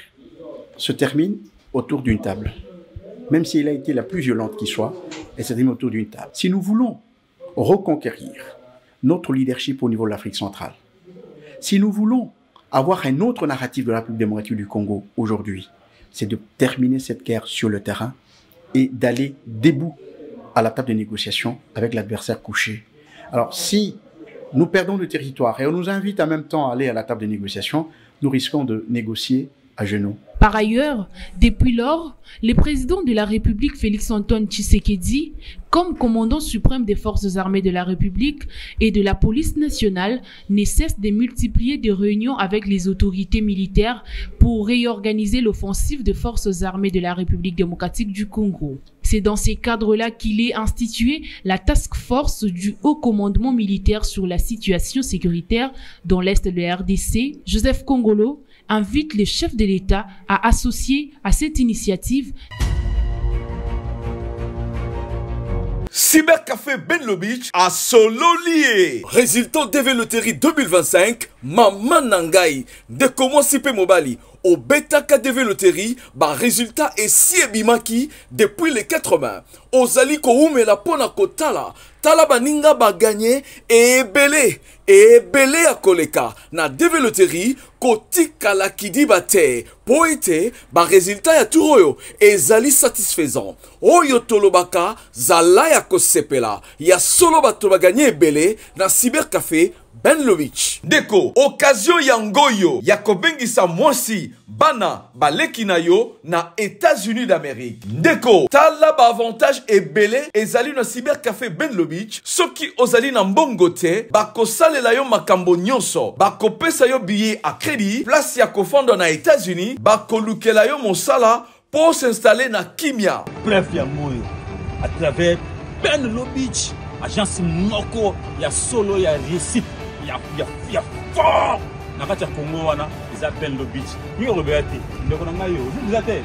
se termine autour d'une table. Même si elle a été la plus violente qui soit, elle se termine autour d'une table. Si nous voulons reconquérir notre leadership au niveau de l'Afrique centrale, si nous voulons avoir un autre narratif de la République démocratique du Congo aujourd'hui, c'est de terminer cette guerre sur le terrain et d'aller debout à la table de négociation avec l'adversaire couché. Alors si nous perdons le territoire et on nous invite en même temps à aller à la table de négociation, nous risquons de négocier à genoux. Par ailleurs, depuis lors, le président de la République Félix-Antoine Tshisekedi, comme commandant suprême des forces armées de la République et de la police nationale, ne cesse de multiplier des réunions avec les autorités militaires pour réorganiser l'offensive des forces armées de la République démocratique du Congo. C'est dans ces cadres-là qu'il est institué la task force du Haut Commandement militaire sur la situation sécuritaire dans l'Est de la RDC. Joseph Kongolo invite les chefs de l'État à associer à cette initiative. Cybercafé Benlo Beach à Sololier. Résultat DV Loterie 2025, Maman Nangai, de comment Sipe Mobali, au Beta KDV Loterie, résultat est si ebimaki depuis les 80. Ozali Koume la Pona Kotala, tala baninga baganye ebele ya koleka na DV Loterie kotika la kidiba te po ete ba résultat ya tour oyo ezali satisfaisant oyo tolobaka zala ya kosepela ya solo bato baganye ebele na cybercafé Ben Lobich. Ndeko, occasion ya ngoyo ya kobengisa mwasi bana baleki na yo na États-Unis d'Amérique. Ndeko, tala ba avantage ebele ezali na cybercafé Ben Lobich. Soki ozali na mbongo te, bakosalela yo makambo nyonso. Bakopesa yo billet à crédit, place ya kofando na États-Unis, bakolukela yo mosala pour s'installer na Kimia. Bref ya moyo à travers Ben Lobich, agence moko ya solo ya réussite. Ya fort nakati ya Congo wana eza Ben Lobich ni roberte ndeko na ngayo uzate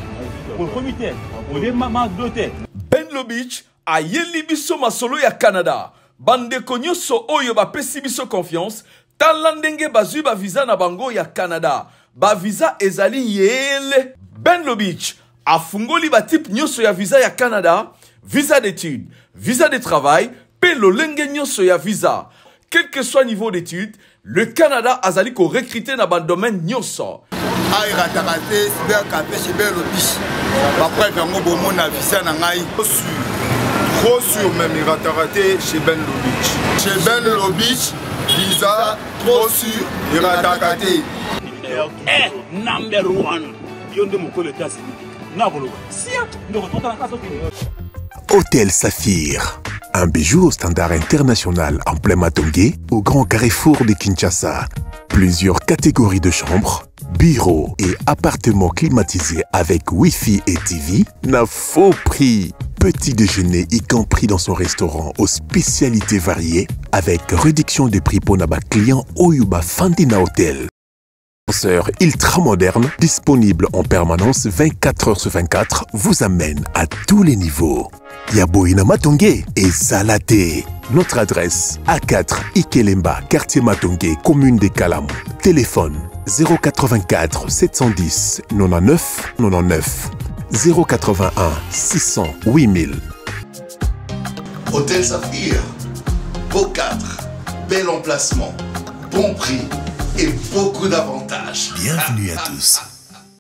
pour comité ole mama dote Ben Lobich ayeli biso masolo ya Canada bandeko nyonso oyo bapesi biso confiance tala ndenge bazwi ba visa na bango ya Canada ba visa ezali yele Ben Lobich afungoli ba type nyonso ya visa ya Canada visa d'études visa de travail pe lolenge nyonso ya visa. Quel que soit niveau d'études, le Canada a zali ko recruter dans le domaine nyonso. Aïe ratarate cybercafé chez Ben Lobich. Après vraiment bon mon visa na ngai. Trop sûr même il ratarate chez Ben Lobich. Chez Ben Lobich, visa trop sûr il ratarate. Number one. Yonde moko le tasi. Na bolo. Sia, ndo retourne dans la casa. Hôtel Saphir, un bijou au standard international en plein Matongé, au grand carrefour de Kinshasa. Plusieurs catégories de chambres, bureaux et appartements climatisés avec Wi-Fi et TV, n'a faux prix. Petit déjeuner y compris dans son restaurant aux spécialités variées, avec réduction de prix pour naba client Oyuba Fandina Hotel. Ascenseur ultra moderne, disponible en permanence 24 heures sur 24, vous amène à tous les niveaux. Yaboina Matongé et Salaté. Notre adresse A4 Ikelemba, quartier Matongé, commune des Kalam. Téléphone 084 710 99 99 081 600 8000. Hôtel Saphir, beau cadre, bel emplacement, bon prix et beaucoup d'avantages. Bienvenue à tous.